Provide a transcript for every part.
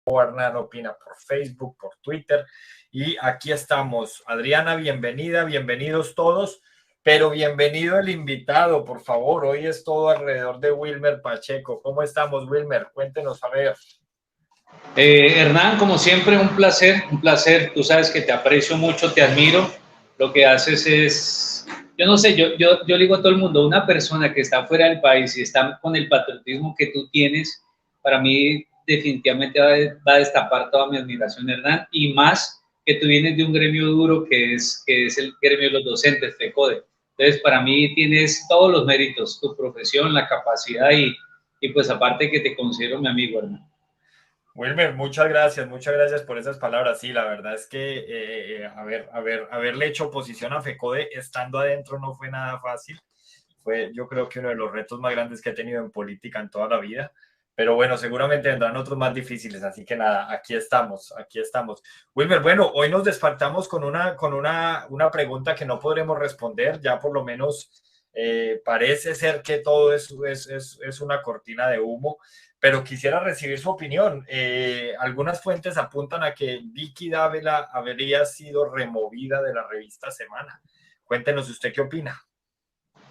Hernán opina por Facebook, por Twitter, y aquí estamos. Adriana, bienvenida, bienvenidos todos, pero bienvenido el invitado, por favor. Hoy es todo alrededor de Wilmer Pacheco. ¿Cómo estamos, Wilmer? Cuéntenos a ver. Hernán, como siempre, un placer, un placer. Tú sabes que te aprecio mucho, te admiro. Lo que haces es, yo no sé, yo le digo a todo el mundo, una persona que está fuera del país y está con el patriotismo que tú tienes, para mí definitivamente va a destapar toda mi admiración, Hernán, y más que tú vienes de un gremio duro que es el gremio de los docentes, FECODE. Entonces, para mí tienes todos los méritos, tu profesión, la capacidad y pues aparte que te considero mi amigo, Hernán. Wilmer, muchas gracias por esas palabras. Sí, la verdad es que haberle hecho oposición a FECODE estando adentro no fue nada fácil. Fue, yo creo que uno de los retos más grandes que he tenido en política en toda la vida. Pero bueno, seguramente vendrán otros más difíciles. Así que nada, aquí estamos, aquí estamos. Wilmer, bueno, hoy nos despertamos con una pregunta que no podremos responder. Ya por lo menos parece ser que todo es una cortina de humo, pero quisiera recibir su opinión. Algunas fuentes apuntan a que Vicky Dávila habría sido removida de la revista Semana. Cuéntenos usted qué opina.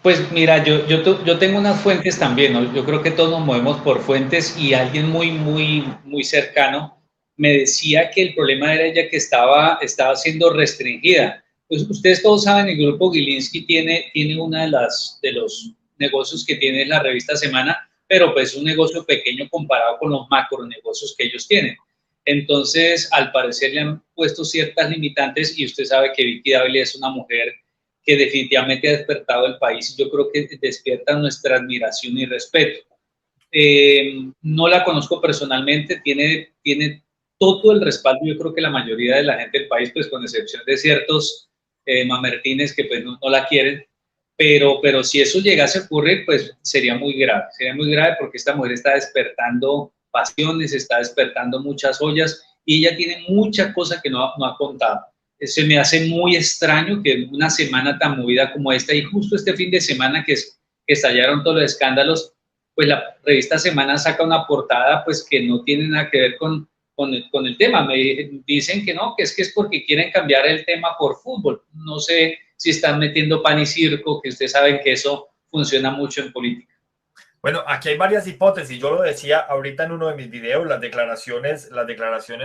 Pues mira, yo tengo unas fuentes también, ¿no? Yo creo que todos nos movemos por fuentes y alguien muy cercano me decía que el problema era ella que estaba siendo restringida. Pues ustedes todos saben, el grupo Gilinski tiene una de los negocios que tiene la revista Semana, pero pues un negocio pequeño comparado con los macro negocios que ellos tienen. Entonces, al parecer le han puesto ciertas limitantes y usted sabe que Vicky Dávila es una mujer que definitivamente ha despertado el país. Yo creo que despierta nuestra admiración y respeto. No la conozco personalmente, tiene todo el respaldo, yo creo que la mayoría de la gente del país, pues con excepción de ciertos mamertines que pues no la quieren, pero si eso llegase a ocurrir, pues sería muy grave porque esta mujer está despertando pasiones, está despertando muchas ollas y ella tiene mucha cosa que no ha contado. Se me hace muy extraño que una semana tan movida como esta y justo este fin de semana que estallaron todos los escándalos, pues la revista Semana saca una portada pues que no tiene nada que ver con el tema. Me dicen que no, que es porque quieren cambiar el tema por fútbol. No sé si están metiendo pan y circo, que ustedes saben que eso funciona mucho en política. Bueno, aquí hay varias hipótesis. Yo lo decía ahorita en uno de mis videos, las declaraciones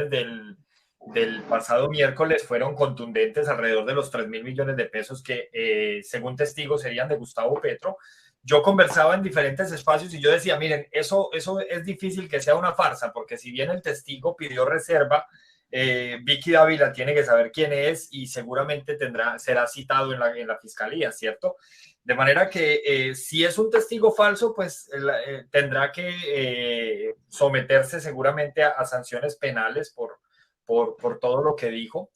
del pasado miércoles fueron contundentes, alrededor de los 3.000 millones de pesos que, según testigos, serían de Gustavo Petro. Yo conversaba en diferentes espacios y yo decía, miren, eso es difícil que sea una farsa, porque si bien el testigo pidió reserva, Vicky Dávila tiene que saber quién es y seguramente será citado en la fiscalía, ¿cierto? De manera que si es un testigo falso, pues tendrá que someterse seguramente a sanciones penales por todo lo que dijo.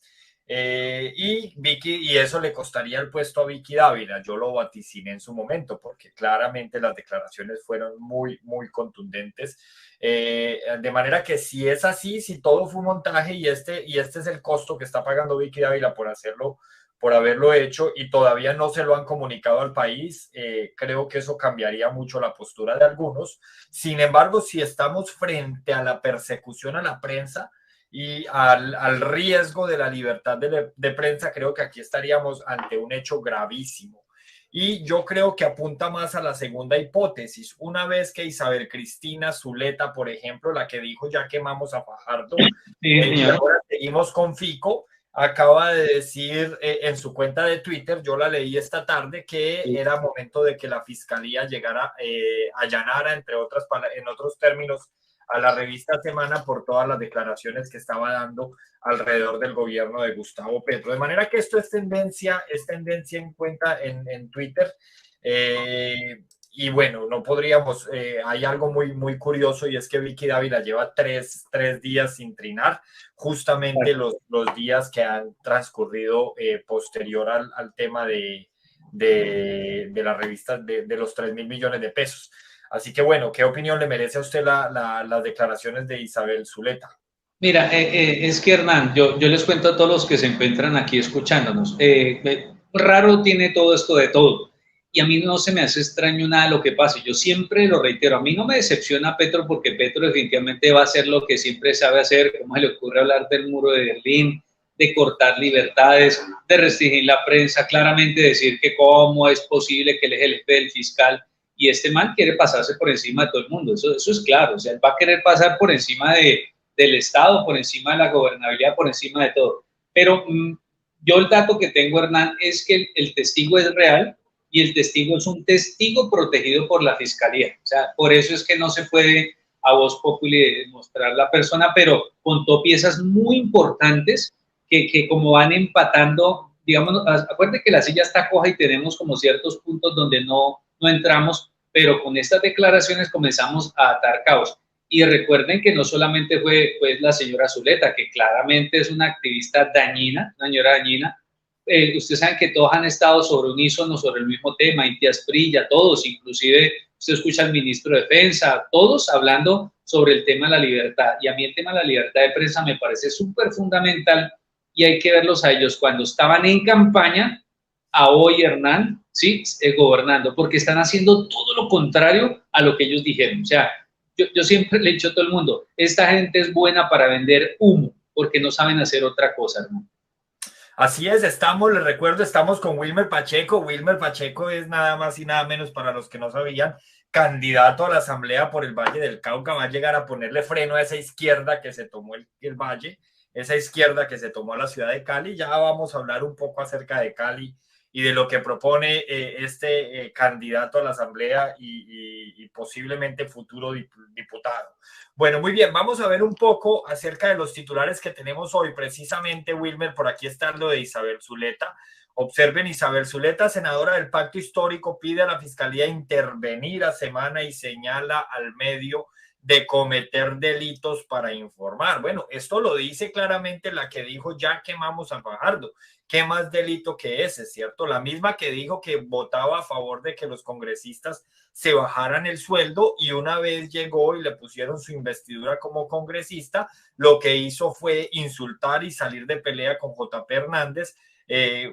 Y eso le costaría el puesto a Vicky Dávila. Yo lo vaticiné en su momento porque claramente las declaraciones fueron muy contundentes. De manera que si es así, si todo fue un montaje y este es el costo que está pagando Vicky Dávila por haberlo hecho y todavía no se lo han comunicado al país, creo que eso cambiaría mucho la postura de algunos. Sin embargo, si estamos frente a la persecución a la prensa y al riesgo de la libertad de prensa, creo que aquí estaríamos ante un hecho gravísimo. Y yo creo que apunta más a la segunda hipótesis. Una vez que Isabel Cristina Zuleta, por ejemplo, la que dijo ya quemamos a Fajardo, y ahora seguimos con Fico, acaba de decir en su cuenta de Twitter, yo la leí esta tarde, que era momento de que la fiscalía llegara, allanara, en otros términos, a la revista Semana por todas las declaraciones que estaba dando alrededor del gobierno de Gustavo Petro. De manera que esto es tendencia en cuenta en Twitter. Y bueno, no podríamos, hay algo muy curioso y es que Vicky Dávila lleva tres días sin trinar, justamente los días que han transcurrido posterior al tema de la revista de los 3.000 millones de pesos. Así que bueno, ¿qué opinión le merece a usted las declaraciones de Isabel Zuleta? Mira, es que Hernán, yo les cuento a todos los que se encuentran aquí escuchándonos, raro tiene todo esto de todo. y a mí no se me hace extraño nada lo que pase. Yo siempre lo reitero, a mí no me decepciona Petro porque Petro definitivamente va a hacer lo que siempre sabe hacer, como se le ocurre hablar del muro de Berlín, de cortar libertades, de restringir la prensa, claramente decir que cómo es posible que él es el jefe del fiscal y este man quiere pasarse por encima de todo el mundo, eso es claro, o sea, él va a querer pasar por encima del Estado, por encima de la gobernabilidad, por encima de todo. Pero yo el dato que tengo, Hernán, es que el testigo es real y el testigo es un testigo protegido por la fiscalía. O sea, por eso es que no se puede a voz populi mostrar la persona, pero contó piezas muy importantes que como van empatando, digamos, acuérdense que la silla está coja y tenemos como ciertos puntos donde no entramos, pero con estas declaraciones comenzamos a atar cabos. Y recuerden que no solamente fue pues, la señora Zuleta, que claramente es una activista dañina, una señora dañina. Ustedes saben que todos han estado sobre unísono, sobre el mismo tema, Inti Asprilla, todos, inclusive usted escucha al ministro de Defensa, todos hablando sobre el tema de la libertad. Y a mí el tema de la libertad de prensa me parece súper fundamental y hay que verlos a ellos cuando estaban en campaña, a hoy, Hernán, ¿sí? Gobernando, porque están haciendo todo lo contrario a lo que ellos dijeron. O sea, yo siempre le he dicho a todo el mundo, esta gente es buena para vender humo, porque no saben hacer otra cosa, hermano. Así es, les recuerdo, estamos con Wilmer Pacheco. Wilmer Pacheco es nada más y nada menos, para los que no sabían, candidato a la Asamblea por el Valle del Cauca. Va a llegar a ponerle freno a esa izquierda que se tomó el Valle, esa izquierda que se tomó a la ciudad de Cali. Ya vamos a hablar un poco acerca de Cali y de lo que propone este candidato a la Asamblea y posiblemente futuro diputado. Bueno, muy bien, vamos a ver un poco acerca de los titulares que tenemos hoy. Precisamente, Wilmer, por aquí está lo de Isabel Zuleta. Observen, Isabel Zuleta, senadora del Pacto Histórico, pide a la Fiscalía intervenir a Semana y señala al medio de cometer delitos para informar. Bueno, esto lo dice claramente la que dijo ya quemamos a Fajardo. ¿Qué más delito que ese, cierto? La misma que dijo que votaba a favor de que los congresistas se bajaran el sueldo y una vez llegó y le pusieron su investidura como congresista, lo que hizo fue insultar y salir de pelea con JP Hernández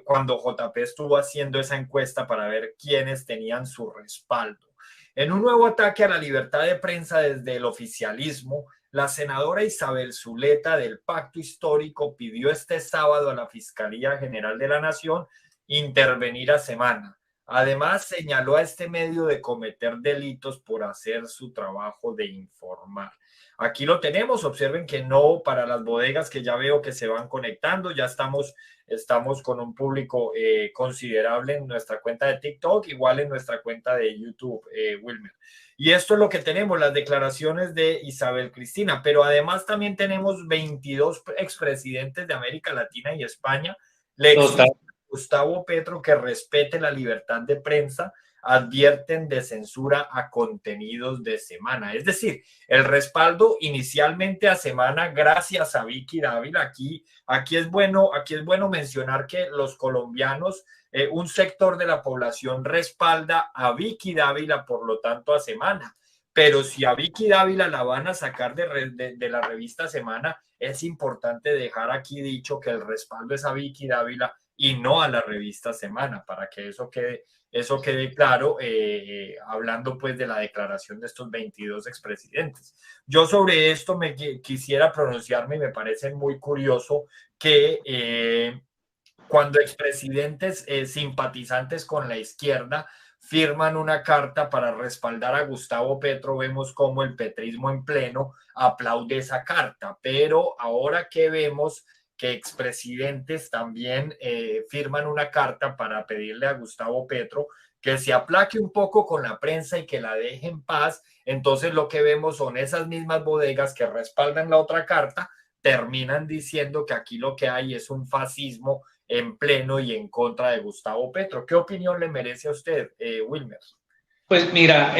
cuando JP estuvo haciendo esa encuesta para ver quiénes tenían su respaldo. En un nuevo ataque a la libertad de prensa desde el oficialismo, la senadora Isabel Zuleta del Pacto Histórico pidió este sábado a la Fiscalía General de la Nación intervenir a Semana. Además, señaló a este medio de cometer delitos por hacer su trabajo de informar. Aquí lo tenemos, observen que no para las bodegas que ya veo que se van conectando, ya estamos con un público considerable en nuestra cuenta de TikTok, igual en nuestra cuenta de YouTube, Wilmer. Y esto es lo que tenemos, las declaraciones de Isabel Cristina, pero además también tenemos 22 expresidentes de América Latina y España. Le exigen a Gustavo Petro que respete la libertad de prensa, advierten de censura a contenidos de Semana. Es decir, el respaldo inicialmente a Semana gracias a Vicky Dávila. Aquí es bueno mencionar que los colombianos, un sector de la población respalda a Vicky Dávila, por lo tanto a Semana. Pero si a Vicky Dávila la van a sacar de la revista Semana, es importante dejar aquí dicho que el respaldo es a Vicky Dávila y no a la revista Semana, para que eso quede claro, hablando pues de la declaración de estos 22 expresidentes. Yo sobre esto quisiera pronunciarme y me parece muy curioso que cuando expresidentes simpatizantes con la izquierda firman una carta para respaldar a Gustavo Petro, vemos cómo el petrismo en pleno aplaude esa carta, pero ahora que vemos que expresidentes también firman una carta para pedirle a Gustavo Petro que se aplaque un poco con la prensa y que la deje en paz, entonces lo que vemos son esas mismas bodegas que respaldan la otra carta, terminan diciendo que aquí lo que hay es un fascismo en pleno y en contra de Gustavo Petro. ¿Qué opinión le merece a usted, Wilmer? Pues mira,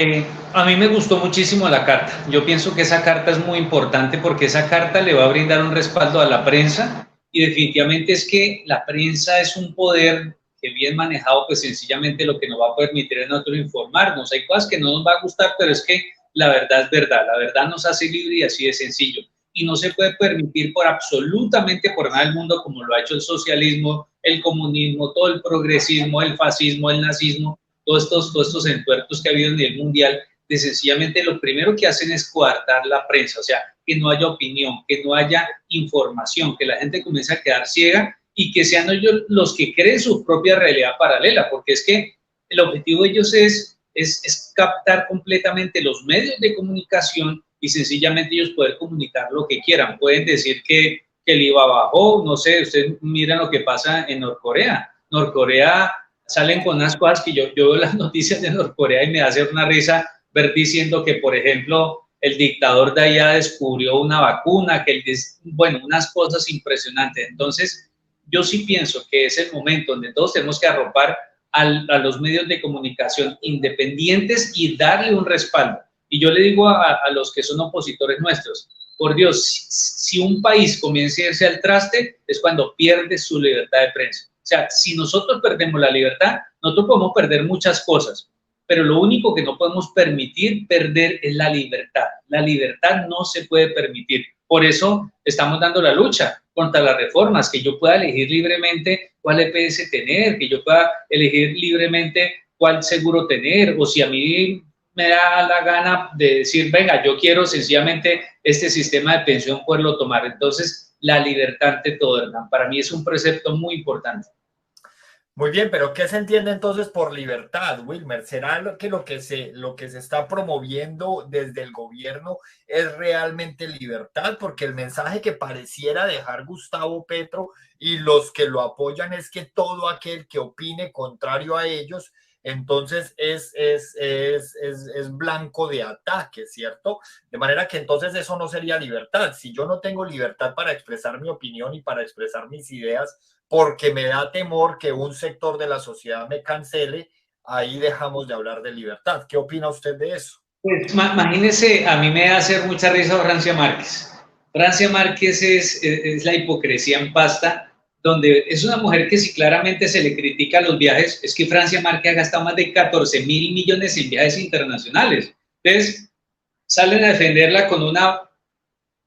a mí me gustó muchísimo la carta. Yo pienso que esa carta es muy importante porque esa carta le va a brindar un respaldo a la prensa y definitivamente es que la prensa es un poder que bien manejado, pues sencillamente lo que nos va a permitir es nosotros informarnos. Hay cosas que no nos va a gustar, pero es que la verdad es verdad. La verdad nos hace libre y así de sencillo. Y no se puede permitir absolutamente por nada del mundo, como lo ha hecho el socialismo, el comunismo, todo el progresismo, el fascismo, el nazismo, todos estos entuertos que ha habido a nivel mundial, de sencillamente lo primero que hacen es coartar la prensa, o sea, que no haya opinión, que no haya información, que la gente comience a quedar ciega y que sean ellos los que creen su propia realidad paralela, porque es que el objetivo de ellos es captar completamente los medios de comunicación y sencillamente ellos poder comunicar lo que quieran. Pueden decir que el IVA bajó, no sé, ustedes miran lo que pasa en Norcorea. Norcorea salen con unas cosas que yo veo las noticias de Norcorea y me hace una risa ver diciendo que, por ejemplo, el dictador de allá descubrió una vacuna, bueno, unas cosas impresionantes. Entonces, yo sí pienso que es el momento donde todos tenemos que arropar a los medios de comunicación independientes y darle un respaldo. Y yo le digo a los que son opositores nuestros, por Dios, si un país comienza a irse al traste, es cuando pierde su libertad de prensa. O sea, si nosotros perdemos la libertad, nosotros podemos perder muchas cosas, pero lo único que no podemos permitir perder es la libertad. La libertad no se puede permitir. Por eso estamos dando la lucha contra las reformas, que yo pueda elegir libremente cuál EPS tener, que yo pueda elegir libremente cuál seguro tener, o si a mí me da la gana de decir, venga, yo quiero sencillamente este sistema de pensión poderlo tomar. Entonces, la libertad ante todo, ¿verdad? Para mí es un precepto muy importante. Muy bien, pero ¿qué se entiende entonces por libertad, Wilmer? ¿Será lo que se está promoviendo desde el gobierno es realmente libertad? Porque el mensaje que pareciera dejar Gustavo Petro y los que lo apoyan es que todo aquel que opine contrario a ellos, entonces es blanco de ataque, ¿cierto? De manera que entonces eso no sería libertad. Si yo no tengo libertad para expresar mi opinión y para expresar mis ideas, porque me da temor que un sector de la sociedad me cancele, ahí dejamos de hablar de libertad. ¿Qué opina usted de eso? Pues imagínese, a mí me hace mucha risa Francia Márquez. Francia Márquez es la hipocresía en pasta, donde es una mujer que si claramente se le critica los viajes, es que Francia Márquez ha gastado más de 14.000 millones en viajes internacionales. Entonces, salen a defenderla con una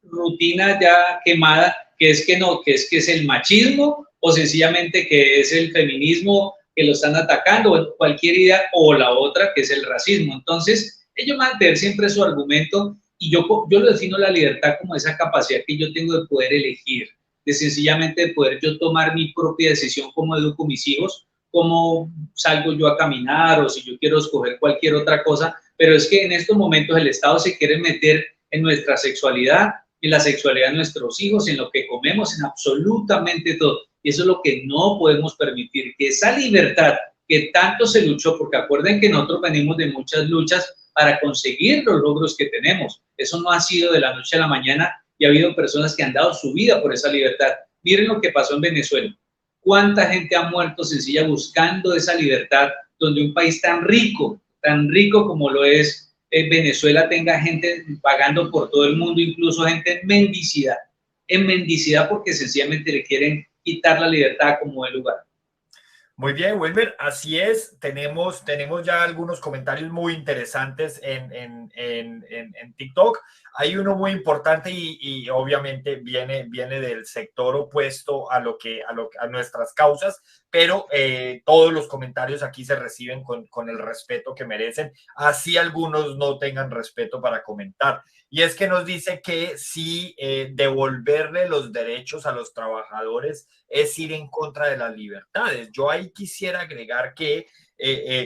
rutina ya quemada, que es que no, que es el machismo o sencillamente que es el feminismo que lo están atacando, o cualquier idea, o la otra que es el racismo. Entonces, ellos van a tener siempre su argumento y yo lo defino la libertad como esa capacidad que yo tengo de poder elegir, de sencillamente de poder yo tomar mi propia decisión, cómo educo a mis hijos, cómo salgo yo a caminar o si yo quiero escoger cualquier otra cosa, pero es que en estos momentos el Estado se quiere meter en nuestra sexualidad, en la sexualidad de nuestros hijos, en lo que comemos, en absolutamente todo. Y eso es lo que no podemos permitir, que esa libertad que tanto se luchó, porque acuerden que nosotros venimos de muchas luchas para conseguir los logros que tenemos. Eso no ha sido de la noche a la mañana y ha habido personas que han dado su vida por esa libertad. Miren lo que pasó en Venezuela. ¿Cuánta gente ha muerto sencilla buscando esa libertad donde un país tan rico como lo es Venezuela tenga gente pagando por todo el mundo, incluso gente en mendicidad porque sencillamente le quieren quitar la libertad como el lugar? Muy bien, Wilmer, así es. Tenemos ya algunos comentarios muy interesantes en TikTok. Hay uno muy importante y obviamente viene del sector opuesto a a nuestras causas, pero todos los comentarios aquí se reciben con el respeto que merecen, así algunos no tengan respeto para comentar. Y es que nos dice que si devolverle los derechos a los trabajadores es ir en contra de las libertades. Yo ahí quisiera agregar que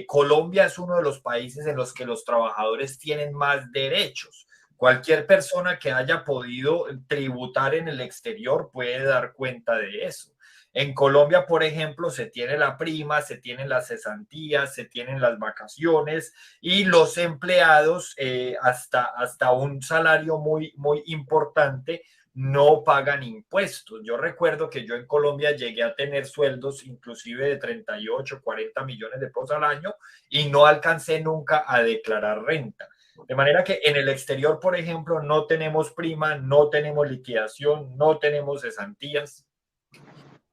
Colombia es uno de los países en los que los trabajadores tienen más derechos. Cualquier persona que haya podido tributar en el exterior puede dar cuenta de eso. En Colombia, por ejemplo, se tiene la prima, se tienen las cesantías, se tienen las vacaciones y los empleados hasta un salario muy importante no pagan impuestos. Yo recuerdo que yo en Colombia llegué a tener sueldos inclusive de 38, 40 millones de pesos al año y no alcancé nunca a declarar renta. De manera que en el exterior, por ejemplo, no tenemos prima, no tenemos liquidación, no tenemos cesantías,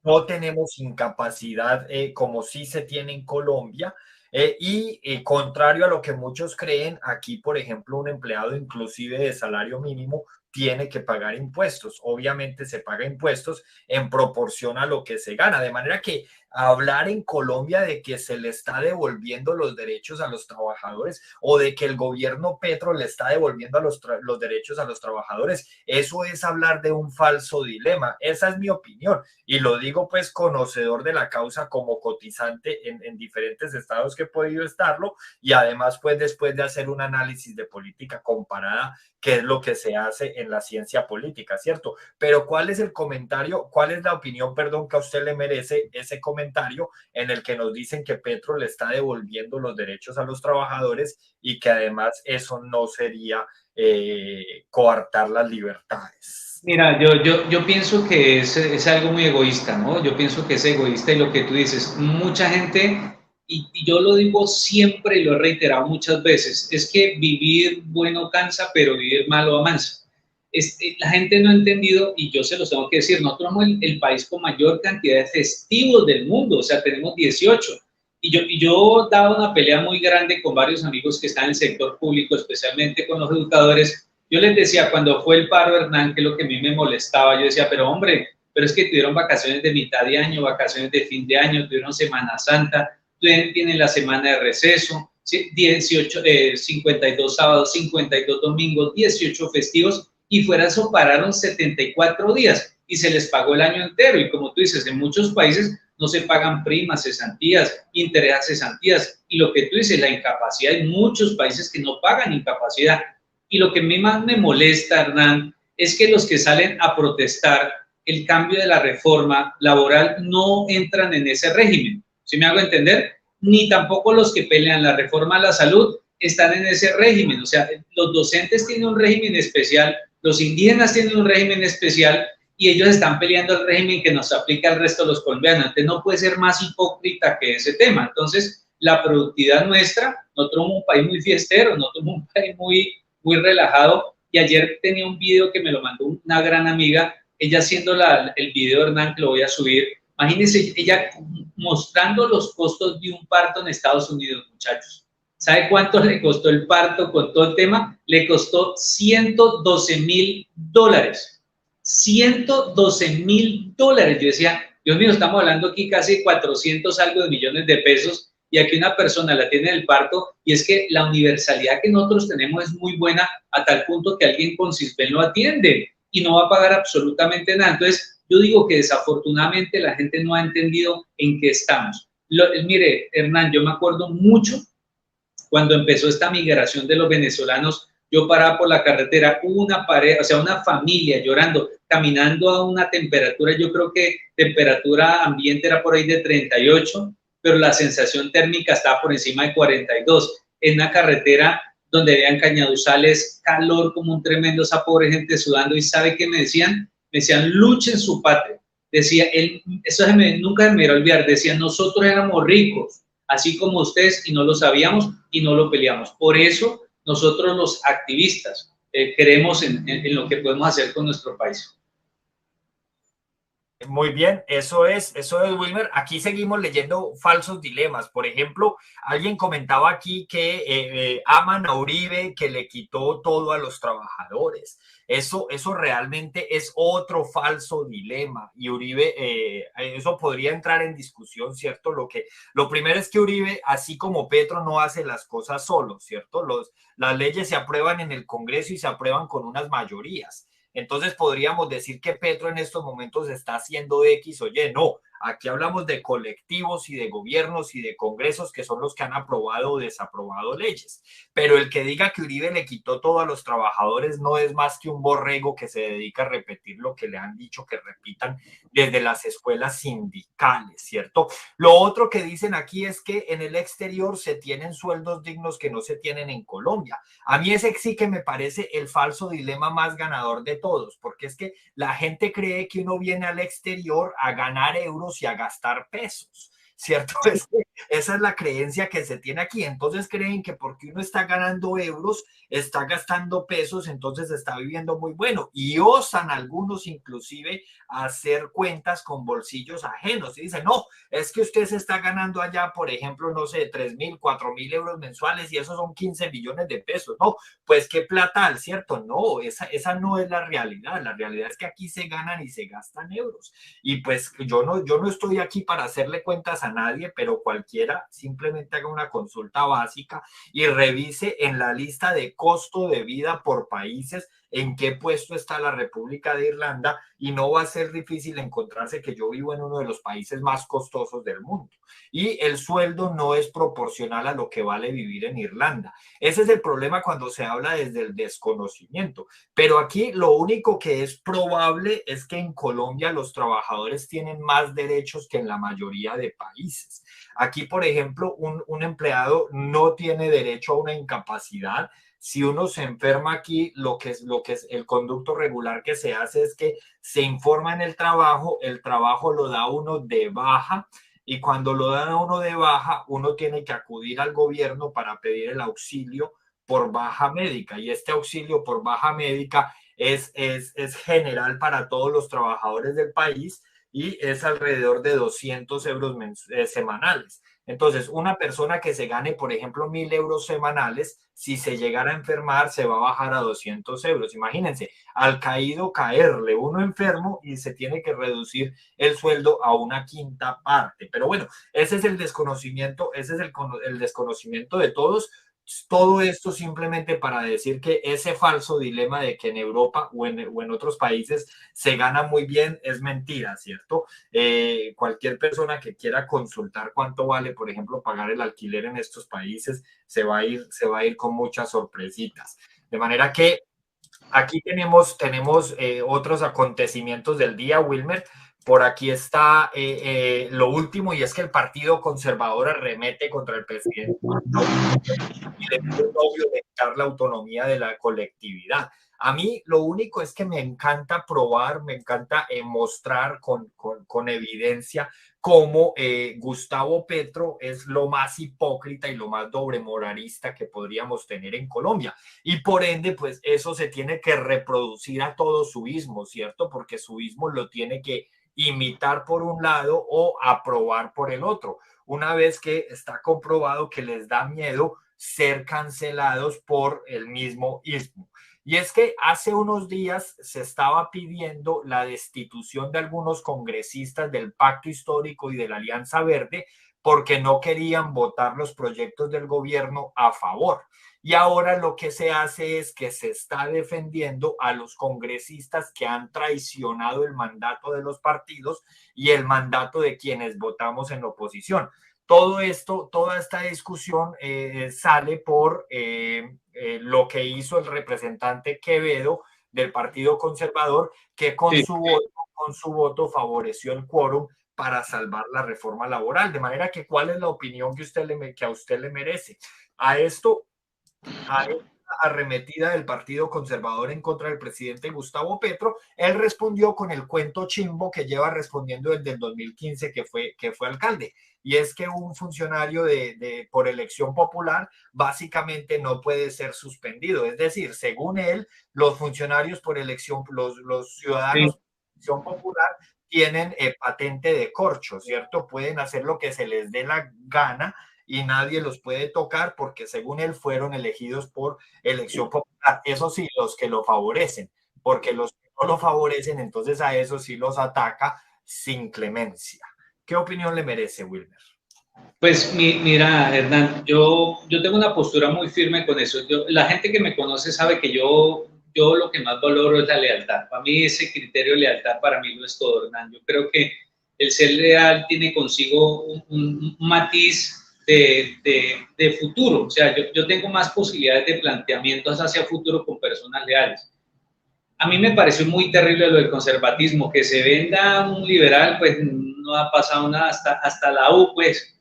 no tenemos incapacidad como sí se tiene en Colombia. Contrario a lo que muchos creen, aquí, por ejemplo, un empleado inclusive de salario mínimo tiene que pagar impuestos. Obviamente se paga impuestos en proporción a lo que se gana, de manera que hablar en Colombia de que se le está devolviendo los derechos a los trabajadores o de que el gobierno Petro le está devolviendo a los derechos a los trabajadores, eso es hablar de un falso dilema. Esa es mi opinión y lo digo pues conocedor de la causa como cotizante en diferentes estados que he podido estarlo y además pues después de hacer un análisis de política comparada, que es lo que se hace en la ciencia política, ¿cierto? Pero ¿cuál es el comentario, cuál es la opinión, perdón, que a usted le merece ese comentario en el que nos dicen que Petro le está devolviendo los derechos a los trabajadores y que además eso no sería coartar las libertades? Mira, yo pienso que es algo muy egoísta, ¿no? Yo pienso que es egoísta y lo que tú dices, mucha gente, y yo lo digo siempre y lo he reiterado muchas veces, es que vivir bueno cansa, pero vivir malo amansa. La gente no ha entendido, y yo se los tengo que decir, nosotros somos el país con mayor cantidad de festivos del mundo, o sea, tenemos 18. Y yo daba una pelea muy grande con varios amigos que están en el sector público, especialmente con los educadores. Yo les decía, cuando fue el paro, Hernán, que es lo que a mí me molestaba, yo decía, pero hombre, pero es que tuvieron vacaciones de mitad de año, vacaciones de fin de año, tuvieron Semana Santa, tienen la semana de receso, 18, 52 sábados, 52 domingos, 18 festivos, y fuera eso pararon 74 días y se les pagó el año entero. Y como tú dices, en muchos países no se pagan primas, cesantías, intereses, cesantías, y lo que tú dices, la incapacidad, hay muchos países que no pagan incapacidad. Y lo que a mí más me molesta, Hernán, es que los que salen a protestar el cambio de la reforma laboral no entran en ese régimen. ¿Sí me hago entender? Ni tampoco los que pelean la reforma a la salud están en ese régimen. O sea, los docentes tienen un régimen especial, los indígenas tienen un régimen especial y ellos están peleando el régimen que nos aplica al resto de los colombianos. Entonces no puede ser más hipócrita que ese tema. Entonces, la productividad nuestra, nosotros somos un país muy fiestero, nosotros somos un país muy relajado. Y ayer tenía un video que me lo mandó una gran amiga, ella haciendo el video, Hernán, que lo voy a subir. Imagínense, ella mostrando los costos de un parto en Estados Unidos, muchachos. ¿Sabe cuánto le costó el parto con todo el tema? Le costó $112,000. $112,000. Yo decía, Dios mío, estamos hablando aquí casi 400 algo de millones de pesos y aquí una persona la tiene en el parto y es que la universalidad que nosotros tenemos es muy buena a tal punto que alguien con CISBEN lo atiende y no va a pagar absolutamente nada. Entonces, yo digo que desafortunadamente la gente no ha entendido en qué estamos. Mire, Hernán, yo me acuerdo mucho cuando empezó esta migración de los venezolanos. Yo paraba por la carretera, una pareja, o sea, una familia llorando, caminando a una temperatura, yo creo que temperatura ambiente era por ahí de 38, pero la sensación térmica estaba por encima de 42, en una carretera donde habían cañaduzales, calor como un tremendo, esa pobre gente sudando. ¿Y sabe qué me decían? Me decían, luchen su patria. Decía, eso nunca me va a olvidar, decía, nosotros éramos ricos, así como ustedes, y no lo sabíamos y no lo peleamos. Por eso nosotros los activistas creemos en lo que podemos hacer con nuestro país. Muy bien, eso es, Wilmer. Aquí seguimos leyendo falsos dilemas. Por ejemplo, alguien comentaba aquí que aman a Uribe, que le quitó todo a los trabajadores. Eso realmente es otro falso dilema. Y Uribe, eso podría entrar en discusión, ¿cierto? Lo primero es que Uribe, así como Petro, no hace las cosas solo, ¿cierto? Las leyes se aprueban en el Congreso y se aprueban con unas mayorías. Entonces podríamos decir que Petro en estos momentos está haciendo X o Y. No, aquí hablamos de colectivos y de gobiernos y de congresos que son los que han aprobado o desaprobado leyes. Pero el que diga que Uribe le quitó todo a los trabajadores no es más que un borrego que se dedica a repetir lo que le han dicho que repitan desde las escuelas sindicales, ¿cierto? Lo otro que dicen aquí es que en el exterior se tienen sueldos dignos que no se tienen en Colombia. A mí ese sí que me parece el falso dilema más ganador de todos, porque es que la gente cree que uno viene al exterior a ganar euros y a gastar pesos, ¿cierto? esa es la creencia que se tiene aquí. Entonces creen que porque uno está ganando euros, está gastando pesos, entonces está viviendo muy bueno. Y osan algunos inclusive a hacer cuentas con bolsillos ajenos. Y dicen, no, es que usted se está ganando allá, por ejemplo, no sé, 3.000, 4.000 euros mensuales y esos son 15 millones de pesos. No, pues qué plata, ¿cierto? No, esa no es la realidad. La realidad es que aquí se ganan y se gastan euros. Y pues yo no estoy aquí para hacerle cuentas a nadie, pero cualquiera simplemente haga una consulta básica y revise en la lista de costo de vida por países en qué puesto está la República de Irlanda y no va a ser difícil encontrarse que yo vivo en uno de los países más costosos del mundo y el sueldo no es proporcional a lo que vale vivir en Irlanda. Ese es el problema cuando se habla desde el desconocimiento. Pero aquí lo único que es probable es que en Colombia los trabajadores tienen más derechos que en la mayoría de países. Aquí, por ejemplo, un empleado no tiene derecho a una incapacidad. Si uno se enferma aquí, lo que es el conducto regular que se hace es que se informa en el trabajo lo da uno de baja y cuando lo dan a uno de baja, uno tiene que acudir al gobierno para pedir el auxilio por baja médica y este auxilio por baja médica es general para todos los trabajadores del país y es alrededor de 200 euros semanales. Entonces, una persona que se gane, por ejemplo, 1.000 euros semanales, si se llegara a enfermar, se va a bajar a 200 euros. Imagínense, al caído caerle uno enfermo y se tiene que reducir el sueldo a una quinta parte. Pero bueno, ese es el desconocimiento, ese es el desconocimiento de todos. Todo esto simplemente para decir que ese falso dilema de que en Europa o en otros países se gana muy bien es mentira, ¿cierto? Cualquier persona que quiera consultar cuánto vale, por ejemplo, pagar el alquiler en estos países, se va a ir con muchas sorpresitas. De manera que aquí tenemos otros acontecimientos del día, Wilmer. Por aquí está lo último y es que el Partido Conservador arremete contra el presidente y le pide no violentar la autonomía de la colectividad. A mí lo único es que me encanta probar, me encanta mostrar con evidencia cómo Gustavo Petro es lo más hipócrita y lo más doble moralista que podríamos tener en Colombia. Y por ende, pues eso se tiene que reproducir a todo subismo, ¿cierto? Porque subismo lo tiene que imitar por un lado o aprobar por el otro. Una vez que está comprobado que les da miedo ser cancelados por el mismo istmo. Y es que hace unos días se estaba pidiendo la destitución de algunos congresistas del Pacto Histórico y de la Alianza Verde porque no querían votar los proyectos del gobierno a favor. Y ahora lo que se hace es que se está defendiendo a los congresistas que han traicionado el mandato de los partidos y el mandato de quienes votamos en oposición. Todo esto, toda esta discusión sale por lo que hizo el representante Quevedo del Partido Conservador, que Sí. con su voto favoreció el quórum para salvar la reforma laboral. De manera que, ¿cuál es la opinión que a usted le merece? A esto, a esta arremetida del Partido Conservador en contra del presidente Gustavo Petro, él respondió con el cuento chimbo que lleva respondiendo desde el 2015 que fue alcalde. Y es que un funcionario por elección popular básicamente no puede ser suspendido. Es decir, según él, los funcionarios por elección, los ciudadanos Sí. por elección popular tienen patente de corcho, ¿cierto? Pueden hacer lo que se les dé la gana y nadie los puede tocar porque según él fueron elegidos por elección popular. Eso sí, los que lo favorecen, porque los que no lo favorecen, entonces a eso sí los ataca sin clemencia. ¿Qué opinión le merece, Wilmer? Pues mira, Hernán, yo tengo una postura muy firme con eso. La gente que me conoce sabe que yo lo que más valoro es la lealtad. Para mí ese criterio de lealtad para mí no es todo, Hernán. Yo creo que el ser leal tiene consigo un matiz de futuro. O sea, yo tengo más posibilidades de planteamientos hacia futuro con personas leales. A mí me pareció muy terrible lo del conservatismo, que se venda un liberal, pues no ha pasado nada hasta la U, pues,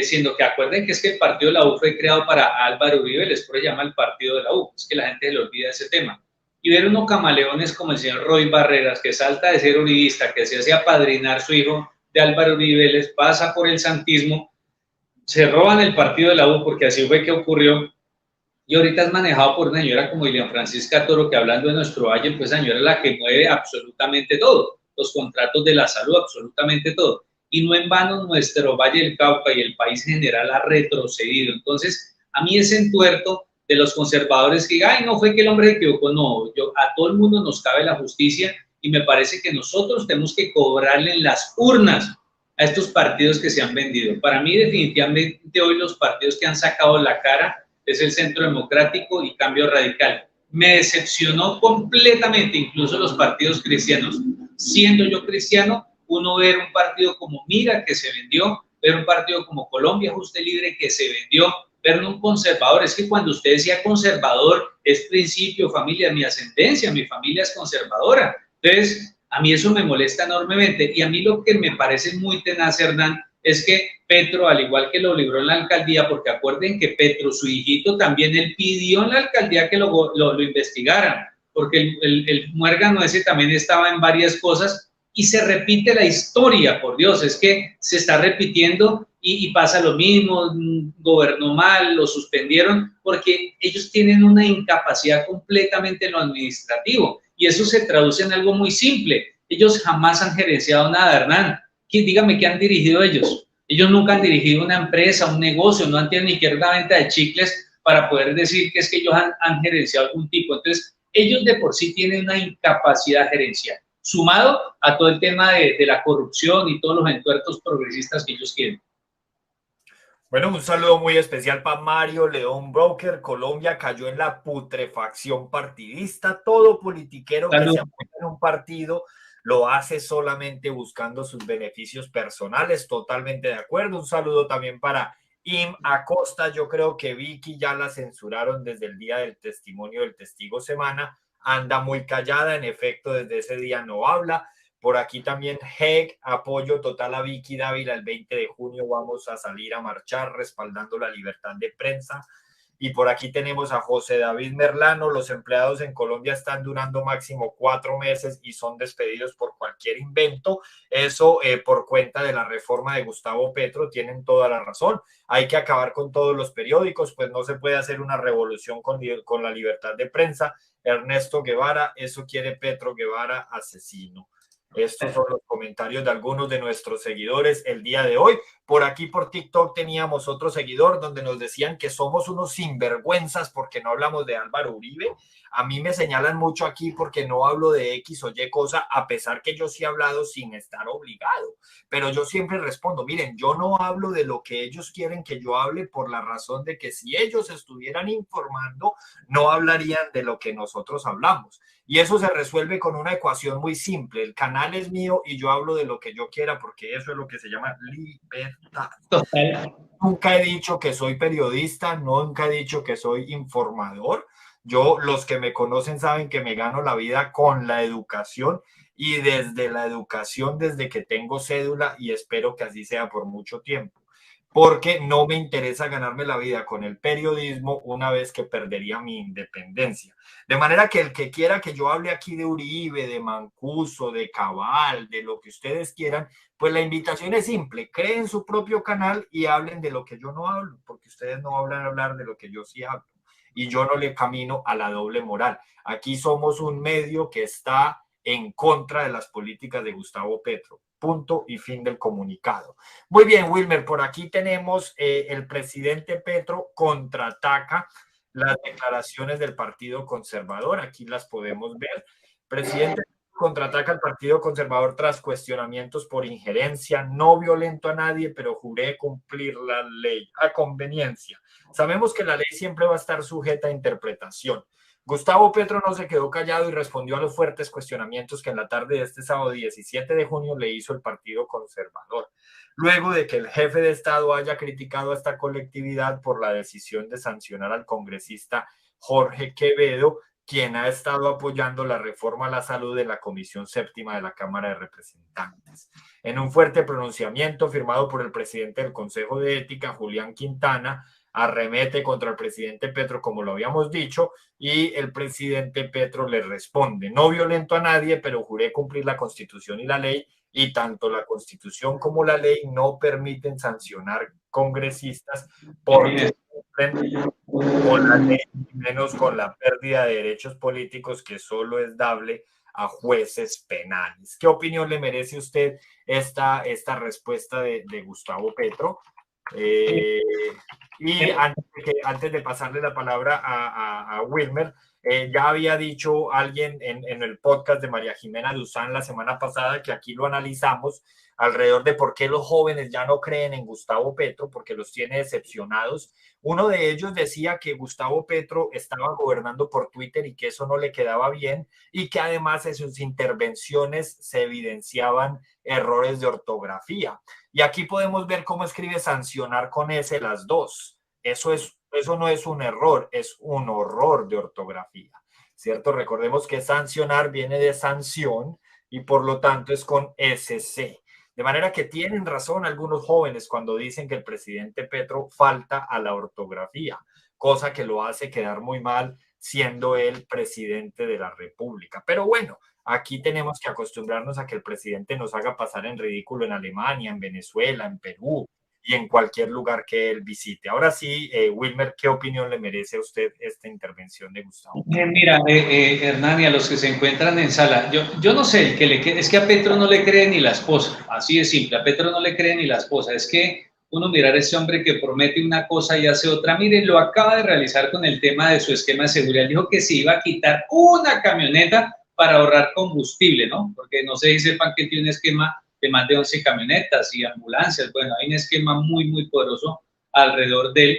siendo que acuerden que es que el partido de la U fue creado para Álvaro Uribe, les se llama el partido de la U, es que la gente se le olvida ese tema. Y ver unos camaleones como el señor Roy Barreras, que salta de ser uribista, que se hace apadrinar su hijo de Álvaro Uribe, les pasa por el santismo, se roban el partido de la U, porque así fue que ocurrió, y ahorita es manejado por una señora como Ilian Francisca Toro, que hablando de nuestro valle, pues esa señora es la que mueve absolutamente todo, los contratos de la salud, absolutamente todo. Y no en vano nuestro Valle del Cauca y el país en general ha retrocedido. Entonces, a mí ese entuerto de los conservadores que, ay, no fue que el hombre se equivocó, no, a todo el mundo nos cabe la justicia y me parece que nosotros tenemos que cobrarle en las urnas a estos partidos que se han vendido. Para mí, definitivamente, hoy los partidos que han sacado la cara es el Centro Democrático y Cambio Radical. Me decepcionó completamente, incluso los partidos cristianos. Siendo yo cristiano, uno ver un partido como Mira, que se vendió, ver un partido como Colombia Justa y Libre, que se vendió, ver un conservador. Es que cuando usted decía conservador, es principio, familia, mi ascendencia, mi familia es conservadora. Entonces, a mí eso me molesta enormemente. Y a mí lo que me parece muy tenaz, Hernán, es que Petro, al igual que lo libró en la alcaldía, porque acuerden que Petro, su hijito, también él pidió en la alcaldía que lo investigaran, porque el muérgano ese también estaba en varias cosas y se repite la historia, por Dios, es que se está repitiendo y pasa lo mismo, gobernó mal, lo suspendieron, porque ellos tienen una incapacidad completamente en lo administrativo y eso se traduce en algo muy simple. Ellos jamás han gerenciado nada, Hernán. Dígame qué han dirigido ellos. Ellos nunca han dirigido una empresa, un negocio, no han tenido ni siquiera una venta de chicles para poder decir que es que ellos han gerenciado algún tipo. Entonces, ellos de por sí tienen una incapacidad gerencial, sumado a todo el tema de la corrupción y todos los entuertos progresistas que ellos tienen. Bueno, un saludo muy especial para Mario León Broker. Colombia cayó en la putrefacción partidista. Todo politiquero que se apoya en un partido lo hace solamente buscando sus beneficios personales. Totalmente de acuerdo. Un saludo también para Im Acosta. Yo creo que Vicky ya la censuraron desde el día del testimonio del testigo semana. Anda muy callada. En efecto, desde ese día no habla. Por aquí también Heg, apoyo total a Vicky Dávila. El 20 de junio vamos a salir a marchar respaldando la libertad de prensa. Y por aquí tenemos a José David Merlano. Los empleados en Colombia están durando máximo 4 meses y son despedidos por cualquier invento. Eso por cuenta de la reforma de Gustavo Petro. Tienen toda la razón. Hay que acabar con todos los periódicos, pues no se puede hacer una revolución con la libertad de prensa. Ernesto Guevara, eso quiere Petro Guevara, asesino. Estos son los comentarios de algunos de nuestros seguidores el día de hoy. Por aquí por TikTok teníamos otro seguidor donde nos decían que somos unos sinvergüenzas porque no hablamos de Álvaro Uribe. A mí me señalan mucho aquí porque no hablo de X o Y cosa, a pesar que yo sí he hablado sin estar obligado. Pero yo siempre respondo, miren, yo no hablo de lo que ellos quieren que yo hable por la razón de que si ellos estuvieran informando, no hablarían de lo que nosotros hablamos. Y eso se resuelve con una ecuación muy simple. El canal es mío y yo hablo de lo que yo quiera porque eso es lo que se llama libertad. Total. Nunca he dicho que soy periodista, nunca he dicho que soy informador. Yo, los que me conocen saben que me gano la vida con la educación y desde la educación, desde que tengo cédula y espero que así sea por mucho tiempo. Porque no me interesa ganarme la vida con el periodismo una vez que perdería mi independencia. De manera que el que quiera que yo hable aquí de Uribe, de Mancuso, de Cabal, de lo que ustedes quieran, pues la invitación es simple, creen su propio canal y hablen de lo que yo no hablo, porque ustedes no van a hablar de lo que yo sí hablo. Y yo no le camino a la doble moral. Aquí somos un medio que está en contra de las políticas de Gustavo Petro. Punto y fin del comunicado. Muy bien, Wilmer, por aquí tenemos el presidente Petro contraataca las declaraciones del Partido Conservador. Aquí las podemos ver. Presidente contraataca al Partido Conservador tras cuestionamientos por injerencia. No violento a nadie, pero juré cumplir la ley a conveniencia. Sabemos que la ley siempre va a estar sujeta a interpretación. Gustavo Petro no se quedó callado y respondió a los fuertes cuestionamientos que en la tarde de este sábado 17 de junio le hizo el Partido Conservador, luego de que el jefe de Estado haya criticado a esta colectividad por la decisión de sancionar al congresista Jorge Quevedo, quien ha estado apoyando la reforma a la salud de la Comisión Séptima de la Cámara de Representantes. En un fuerte pronunciamiento firmado por el presidente del Consejo de Ética, Julián Quintana, arremete contra el presidente Petro, como lo habíamos dicho, y el presidente Petro le responde, no violento a nadie, pero juré cumplir la Constitución y la ley, y tanto la Constitución como la ley no permiten sancionar congresistas porque cumplen con la ley y menos con la pérdida de derechos políticos que solo es dable a jueces penales. ¿Qué opinión le merece usted esta respuesta de Gustavo Petro? Y antes de pasarle la palabra a Wilmer, ya había dicho alguien en el podcast de María Jimena Duzán la semana pasada, que aquí lo analizamos, alrededor de por qué los jóvenes ya no creen en Gustavo Petro, porque los tiene decepcionados. Uno de ellos decía que Gustavo Petro estaba gobernando por Twitter y que eso no le quedaba bien, y que además en sus intervenciones se evidenciaban errores de ortografía. Y aquí podemos ver cómo escribe sancionar con S las dos. Eso no es un error, es un horror de ortografía, ¿cierto? Recordemos que sancionar viene de sanción y por lo tanto es con SC. De manera que tienen razón algunos jóvenes cuando dicen que el presidente Petro falta a la ortografía, cosa que lo hace quedar muy mal siendo el presidente de la República. Pero bueno, aquí tenemos que acostumbrarnos a que el presidente nos haga pasar en ridículo en Alemania, en Venezuela, en Perú y en cualquier lugar que él visite. Ahora sí, Wilmer, ¿qué opinión le merece a usted esta intervención de Gustavo? Mira, Hernán, y a los que se encuentran en sala, yo no sé, es que a Petro no le cree ni la esposa, así de simple, a Petro no le cree ni la esposa, es que uno mirar a ese hombre que promete una cosa y hace otra. Miren, lo acaba de realizar con el tema de su esquema de seguridad. Dijo que se iba a quitar una camioneta para ahorrar combustible, ¿no? Porque no sé si sepan que tiene un esquema de más de 11 camionetas y ambulancias. Bueno, hay un esquema muy, muy poderoso alrededor de él.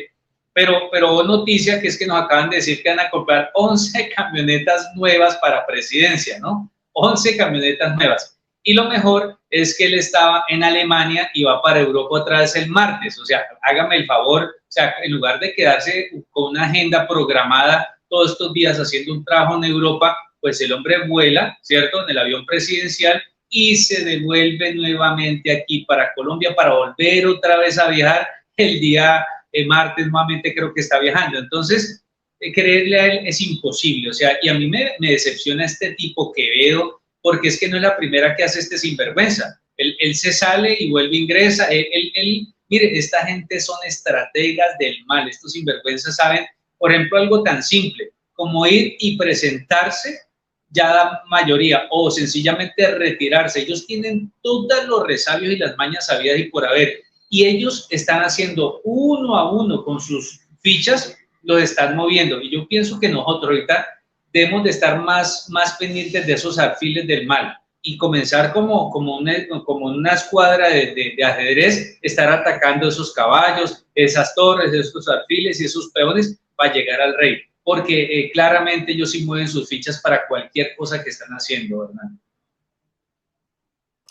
Pero noticia que es que nos acaban de decir que van a comprar 11 camionetas nuevas para presidencia, ¿no? 11 camionetas nuevas. Y lo mejor es que él estaba en Alemania y va para Europa otra vez el martes. O sea, hágame el favor, o sea, en lugar de quedarse con una agenda programada todos estos días haciendo un trabajo en Europa, pues el hombre vuela, ¿cierto?, en el avión presidencial y se devuelve nuevamente aquí para Colombia para volver otra vez a viajar el día martes, nuevamente creo que está viajando. Entonces, creerle a él es imposible. O sea, y a mí me decepciona este tipo Quevedo, porque es que no es la primera que hace este sinvergüenza. Él se sale y vuelve, ingresa. Mire, esta gente son estrategas del mal. Estos sinvergüenzas saben, por ejemplo, algo tan simple como ir y presentarse ya da mayoría o sencillamente retirarse. Ellos tienen todos los resabios y las mañas sabidas y por haber. Y ellos están haciendo uno a uno con sus fichas, los están moviendo. Y yo pienso que nosotros ahorita debemos de estar más pendientes de esos alfiles del mal y comenzar como una escuadra de ajedrez, estar atacando esos caballos, esas torres, esos alfiles y esos peones para llegar al rey. Porque claramente ellos sí mueven sus fichas para cualquier cosa que están haciendo, ¿verdad?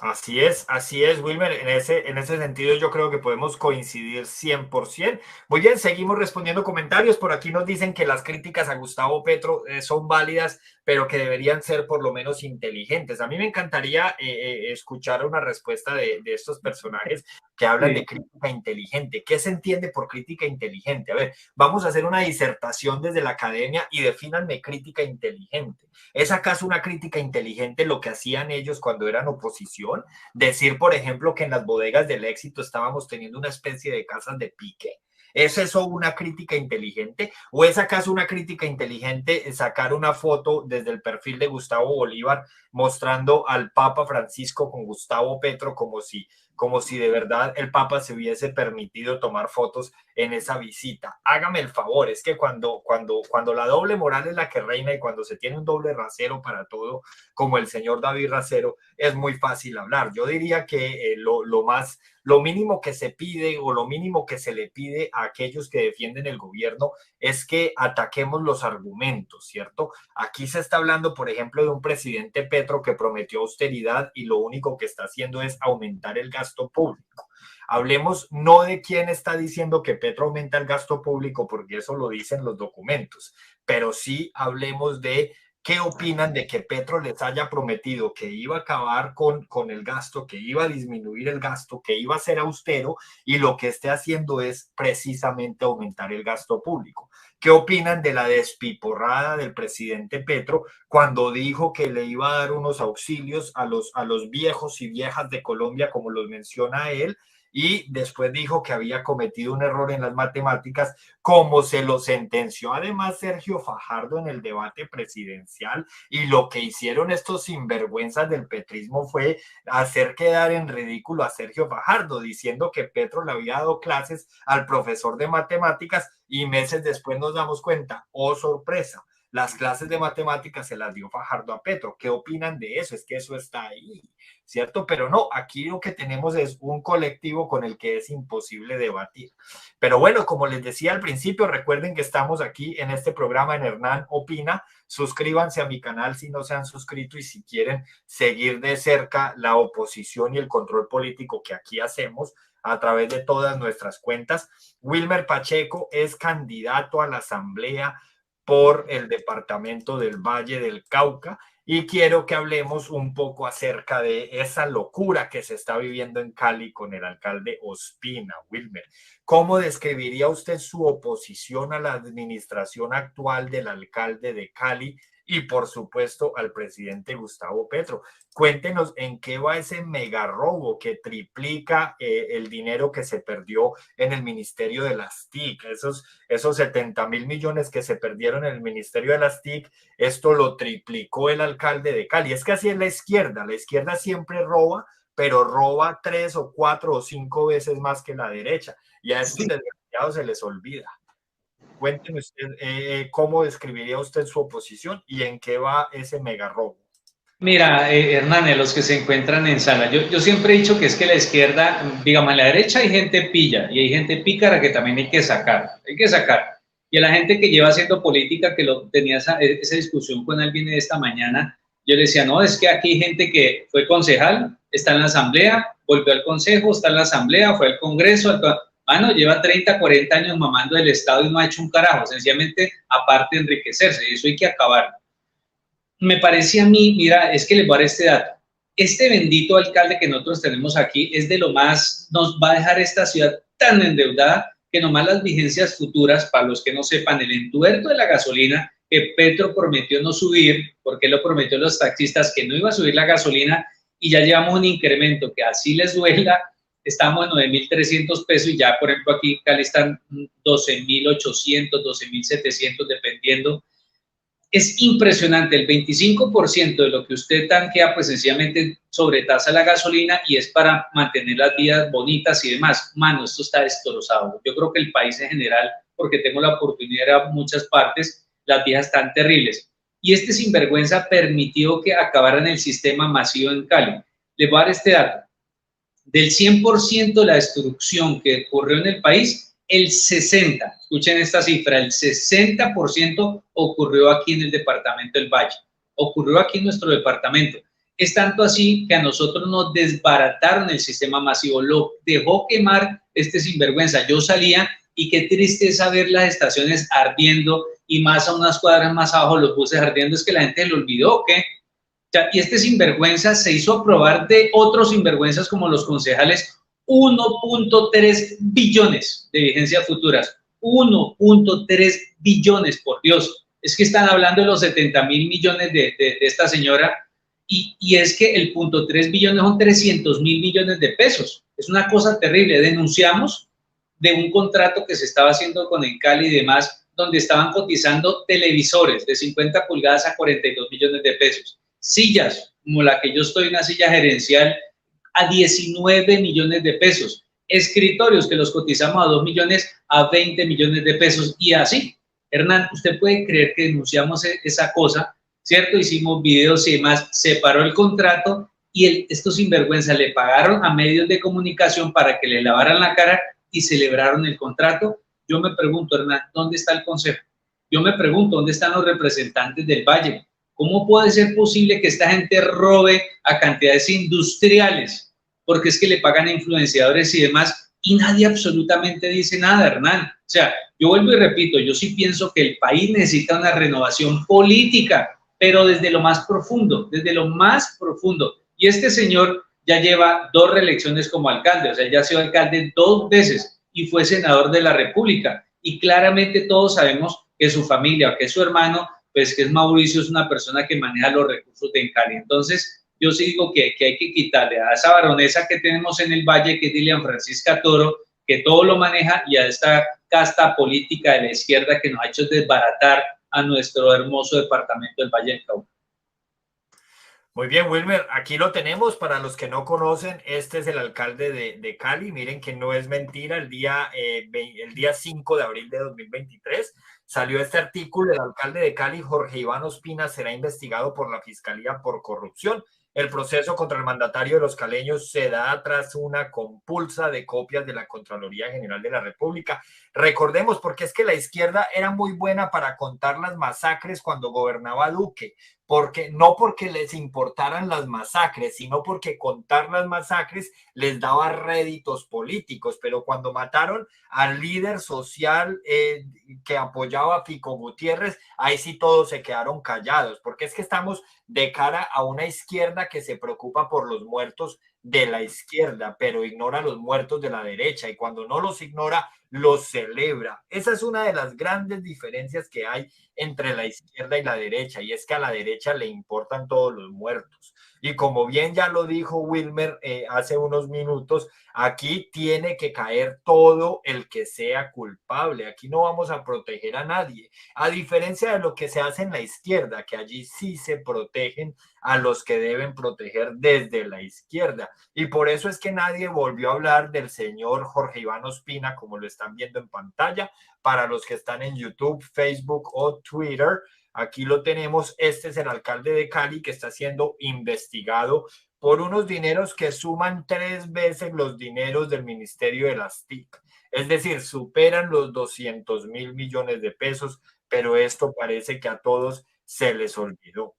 Así es, Wilmer. En ese sentido yo creo que podemos coincidir 100%. Muy bien, seguimos respondiendo comentarios. Por aquí nos dicen que las críticas a Gustavo Petro son válidas, pero que deberían ser por lo menos inteligentes. A mí me encantaría escuchar una respuesta de estos personajes que hablan de crítica inteligente. ¿Qué se entiende por crítica inteligente? A ver, vamos a hacer una disertación desde la academia y defínanme crítica inteligente. ¿Es acaso una crítica inteligente lo que hacían ellos cuando eran oposición? Decir, por ejemplo, que en las bodegas del éxito estábamos teniendo una especie de casas de pique. ¿Es eso una crítica inteligente? ¿O es acaso una crítica inteligente sacar una foto desde el perfil de Gustavo Bolívar mostrando al Papa Francisco con Gustavo Petro como si de verdad el Papa se hubiese permitido tomar fotos en esa visita? Hágame el favor, es que cuando la doble moral es la que reina y cuando se tiene un doble rasero para todo, como el señor David Rasero, es muy fácil hablar. Yo diría que lo mínimo que se pide o lo mínimo que se le pide a aquellos que defienden el gobierno es que ataquemos los argumentos, ¿cierto? Aquí se está hablando, por ejemplo, de un presidente Petro que prometió austeridad y lo único que está haciendo es aumentar el gasto público. Hablemos no de quién está diciendo que Petro aumenta el gasto público, porque eso lo dicen los documentos, pero sí hablemos de ¿qué opinan de que Petro les haya prometido que iba a acabar con el gasto, que iba a disminuir el gasto, que iba a ser austero y lo que esté haciendo es precisamente aumentar el gasto público? ¿Qué opinan de la despiporrada del presidente Petro cuando dijo que le iba a dar unos auxilios a los viejos y viejas de Colombia, como los menciona él, y después dijo que había cometido un error en las matemáticas, como se lo sentenció además Sergio Fajardo en el debate presidencial. Y lo que hicieron estos sinvergüenzas del petrismo fue hacer quedar en ridículo a Sergio Fajardo, diciendo que Petro le había dado clases al profesor de matemáticas, y meses después nos damos cuenta, oh sorpresa, las clases de matemáticas se las dio Fajardo a Petro. ¿Qué opinan de eso? Es que eso está ahí, ¿cierto? Pero no, aquí lo que tenemos es un colectivo con el que es imposible debatir. Pero bueno, como les decía al principio, recuerden que estamos aquí en este programa en Hernán Opina. Suscríbanse a mi canal si no se han suscrito, y si quieren seguir de cerca la oposición y el control político que aquí hacemos a través de todas nuestras cuentas. Wilmer Pacheco es candidato a la Asamblea por el departamento del Valle del Cauca, y quiero que hablemos un poco acerca de esa locura que se está viviendo en Cali con el alcalde Ospina. Wilmer, ¿cómo describiría usted su oposición a la administración actual del alcalde de Cali y por supuesto al presidente Gustavo Petro? Cuéntenos en qué va ese mega robo que triplica el dinero que se perdió en el Ministerio de las TIC, esos 70.000 millones que se perdieron en el Ministerio de las TIC. Esto lo triplicó el alcalde de Cali. Es que así es la izquierda siempre roba, pero roba 3 o 4 o 5 veces más que la derecha, y a estos desgraciados se les olvida. Cuénteme usted cómo describiría usted su oposición y en qué va ese mega robo. Mira, Hernán, los que se encuentran en sala, yo siempre he dicho que es que la izquierda, digamos, en la derecha hay gente pilla y hay gente pícara que también hay que sacar. Y a la gente que lleva haciendo política, que tenía esa discusión con alguien de esta mañana, yo le decía, no, es que aquí hay gente que fue concejal, está en la asamblea, volvió al consejo, está en la asamblea, fue al congreso, mano, lleva 30, 40 años mamando el Estado y no ha hecho un carajo, sencillamente aparte de enriquecerse, y eso hay que acabar. Me parecía a mí, mira, es que les voy a dar este dato. Este bendito alcalde que nosotros tenemos aquí es de lo más, nos va a dejar esta ciudad tan endeudada que nomás las vigencias futuras, para los que no sepan, el entuerto de la gasolina que Petro prometió no subir, porque lo prometió a los taxistas que no iba a subir la gasolina, y ya llevamos un incremento que así les duela, estamos en 9.300 pesos, y ya, por ejemplo, aquí en Cali están 12.800, 12.700, dependiendo. Es impresionante, el 25% de lo que usted tanquea, pues sencillamente sobretasa la gasolina, y es para mantener las vías bonitas y demás. Mano, esto está destrozado. Yo creo que el país en general, porque tengo la oportunidad de ir a muchas partes, las vías están terribles. Y este sinvergüenza permitió que acabaran el sistema masivo en Cali. Les voy a dar este dato. Del 100% de la destrucción que ocurrió en el país, el 60%, escuchen esta cifra, el 60% ocurrió aquí en el departamento del Valle, ocurrió aquí en nuestro departamento. Es tanto así que a nosotros nos desbarataron el sistema masivo, lo dejó quemar este sinvergüenza. Yo salía y qué tristeza ver las estaciones ardiendo, y más a unas cuadras más abajo los buses ardiendo. Es que la gente lo olvidó, ¿qué? Y este sinvergüenza se hizo aprobar de otros sinvergüenzas como los concejales 1.3 billones de vigencias futuras. 1.3 billones, por Dios. Es que están hablando de los 70.000 millones de esta señora, y es que el 0.3 billones son 300.000 millones de pesos. Es una cosa terrible. Denunciamos de un contrato que se estaba haciendo con Encali y demás, donde estaban cotizando televisores de 50 pulgadas a 42 millones de pesos. Sillas, como la que yo estoy, una silla gerencial, a 19 millones de pesos. Escritorios que los cotizamos a 2 millones, a 20 millones de pesos, y así. Hernán, usted puede creer que denunciamos esa cosa, ¿cierto? Hicimos videos y demás, se paró el contrato, y estos sinvergüenzas le pagaron a medios de comunicación para que le lavaran la cara y celebraron el contrato. Yo me pregunto, Hernán, ¿dónde está el consejo? Yo me pregunto, ¿dónde están los representantes del Valle? ¿Cómo puede ser posible que esta gente robe a cantidades industriales? Porque es que le pagan a influenciadores y demás, y nadie absolutamente dice nada, Hernán. O sea, yo vuelvo y repito, yo sí pienso que el país necesita una renovación política, pero desde lo más profundo, desde lo más profundo. Y este señor ya lleva 2 reelecciones como alcalde, o sea, ya ha sido alcalde 2 veces y fue senador de la República. Y claramente todos sabemos que su familia, que su hermano, pues que es Mauricio, es una persona que maneja los recursos de Cali. Entonces, yo sí digo que hay que quitarle a esa baronesa que tenemos en el Valle, que es Dilian Francisca Toro, que todo lo maneja, y a esta casta política de la izquierda que nos ha hecho desbaratar a nuestro hermoso departamento del Valle del Cauca. Muy bien, Wilmer, aquí lo tenemos. Para los que no conocen, este es el alcalde de Cali. Miren que no es mentira, el día 5 de abril de 2023 salió este artículo. El alcalde de Cali, Jorge Iván Ospina, será investigado por la Fiscalía por corrupción. El proceso contra el mandatario de los caleños se da tras una compulsa de copias de la Contraloría General de la República. Recordemos, porque es que la izquierda era muy buena para contar las masacres cuando gobernaba Duque, no porque les importaran las masacres, sino porque contar las masacres les daba réditos políticos. Pero cuando mataron al líder social que apoyaba a Fico Gutiérrez, ahí sí todos se quedaron callados, porque es que estamos de cara a una izquierda que se preocupa por los muertos de la izquierda, pero ignora los muertos de la derecha, y cuando no los ignora, los celebra. Esa es una de las grandes diferencias que hay entre la izquierda y la derecha, y es que a la derecha le importan todos los muertos. Y como bien ya lo dijo Wilmer hace unos minutos, aquí tiene que caer todo el que sea culpable. Aquí no vamos a proteger a nadie, a diferencia de lo que se hace en la izquierda, que allí sí se protegen a los que deben proteger desde la izquierda. Y por eso es que nadie volvió a hablar del señor Jorge Iván Ospina, como lo están viendo en pantalla. Para los que están en YouTube, Facebook o Twitter, aquí lo tenemos. Este es el alcalde de Cali que está siendo investigado por unos dineros que suman 3 veces los dineros del Ministerio de las TIC. Es decir, superan los 200.000 millones de pesos, pero esto parece que a todos se les olvidó.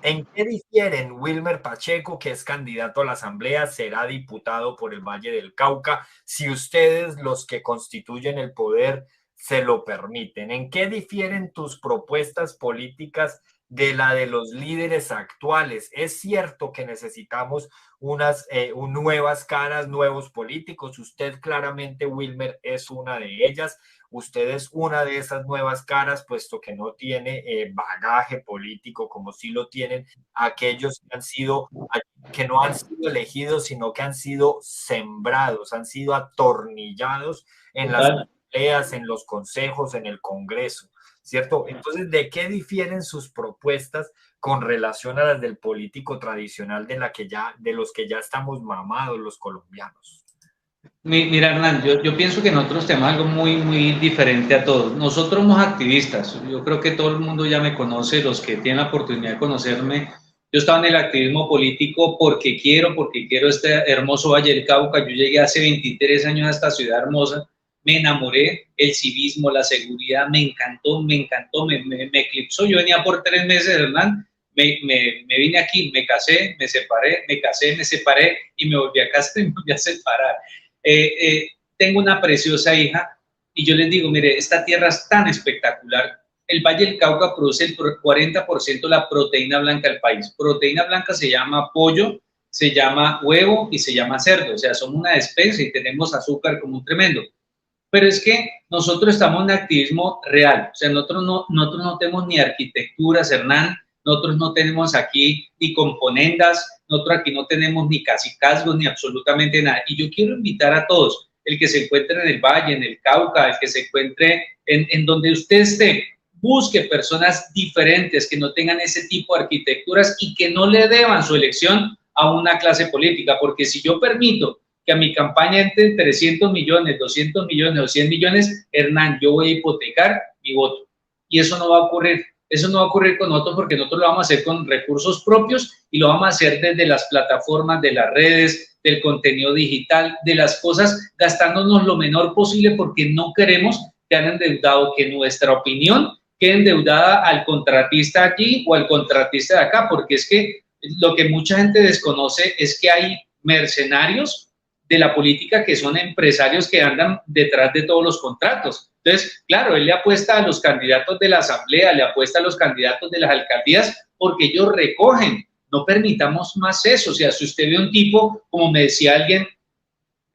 ¿En qué difieren? Wilmer Pacheco, que es candidato a la Asamblea, será diputado por el Valle del Cauca, si ustedes, los que constituyen el poder, se lo permiten? ¿En qué difieren tus propuestas políticas de la de los líderes actuales? Es cierto que necesitamos nuevas caras, nuevos políticos. Usted claramente, Wilmer, es una de ellas. Usted es una de esas nuevas caras, puesto que no tiene bagaje político como sí lo tienen aquellos que no han sido elegidos, sino que han sido sembrados, han sido atornillados en las asambleas, en los consejos, en el Congreso, ¿cierto? Entonces, ¿de qué difieren sus propuestas con relación a las del político tradicional de los que ya estamos mamados los colombianos? Mira, Hernán, yo pienso que nosotros tenemos algo muy, muy diferente a todos. Nosotros somos activistas. Yo creo que todo el mundo ya me conoce, los que tienen la oportunidad de conocerme. Yo estaba en el activismo político porque quiero este hermoso Valle del Cauca. Yo llegué hace 23 años a esta ciudad hermosa. Me enamoré, el civismo, la seguridad, me encantó, me eclipsó. Yo venía por 3 meses, Hernán. Me vine aquí, me casé, me separé, me casé, me separé y me volví a casar y me volví a separar. Tengo una preciosa hija y yo les digo, mire, esta tierra es tan espectacular. El Valle del Cauca produce el 40% de la proteína blanca del país. Proteína blanca se llama pollo, se llama huevo y se llama cerdo. O sea, somos una especie y tenemos azúcar como un tremendo. Pero es que nosotros estamos en activismo real. O sea, nosotros no tenemos ni arquitecturas, Hernán. Nosotros no tenemos aquí ni componendas, nosotros aquí no tenemos ni cacicazgos, ni absolutamente nada. Y yo quiero invitar a todos, el que se encuentre en el Valle, en el Cauca, el que se encuentre en donde usted esté, busque personas diferentes que no tengan ese tipo de arquitecturas y que no le deban su elección a una clase política. Porque si yo permito que a mi campaña entre 300 millones, 200 millones o 100 millones, Hernán, yo voy a hipotecar mi voto. Y eso no va a ocurrir. Eso no va a ocurrir con nosotros porque nosotros lo vamos a hacer con recursos propios y lo vamos a hacer desde las plataformas, de las redes, del contenido digital, de las cosas, gastándonos lo menor posible porque no queremos que hayan endeudado, que nuestra opinión quede endeudada al contratista aquí o al contratista de acá, porque es que lo que mucha gente desconoce es que hay mercenarios de la política que son empresarios que andan detrás de todos los contratos. Entonces, claro, él le apuesta a los candidatos de la asamblea, le apuesta a los candidatos de las alcaldías, porque ellos recogen. No permitamos más eso. O sea, si usted ve un tipo, como me decía alguien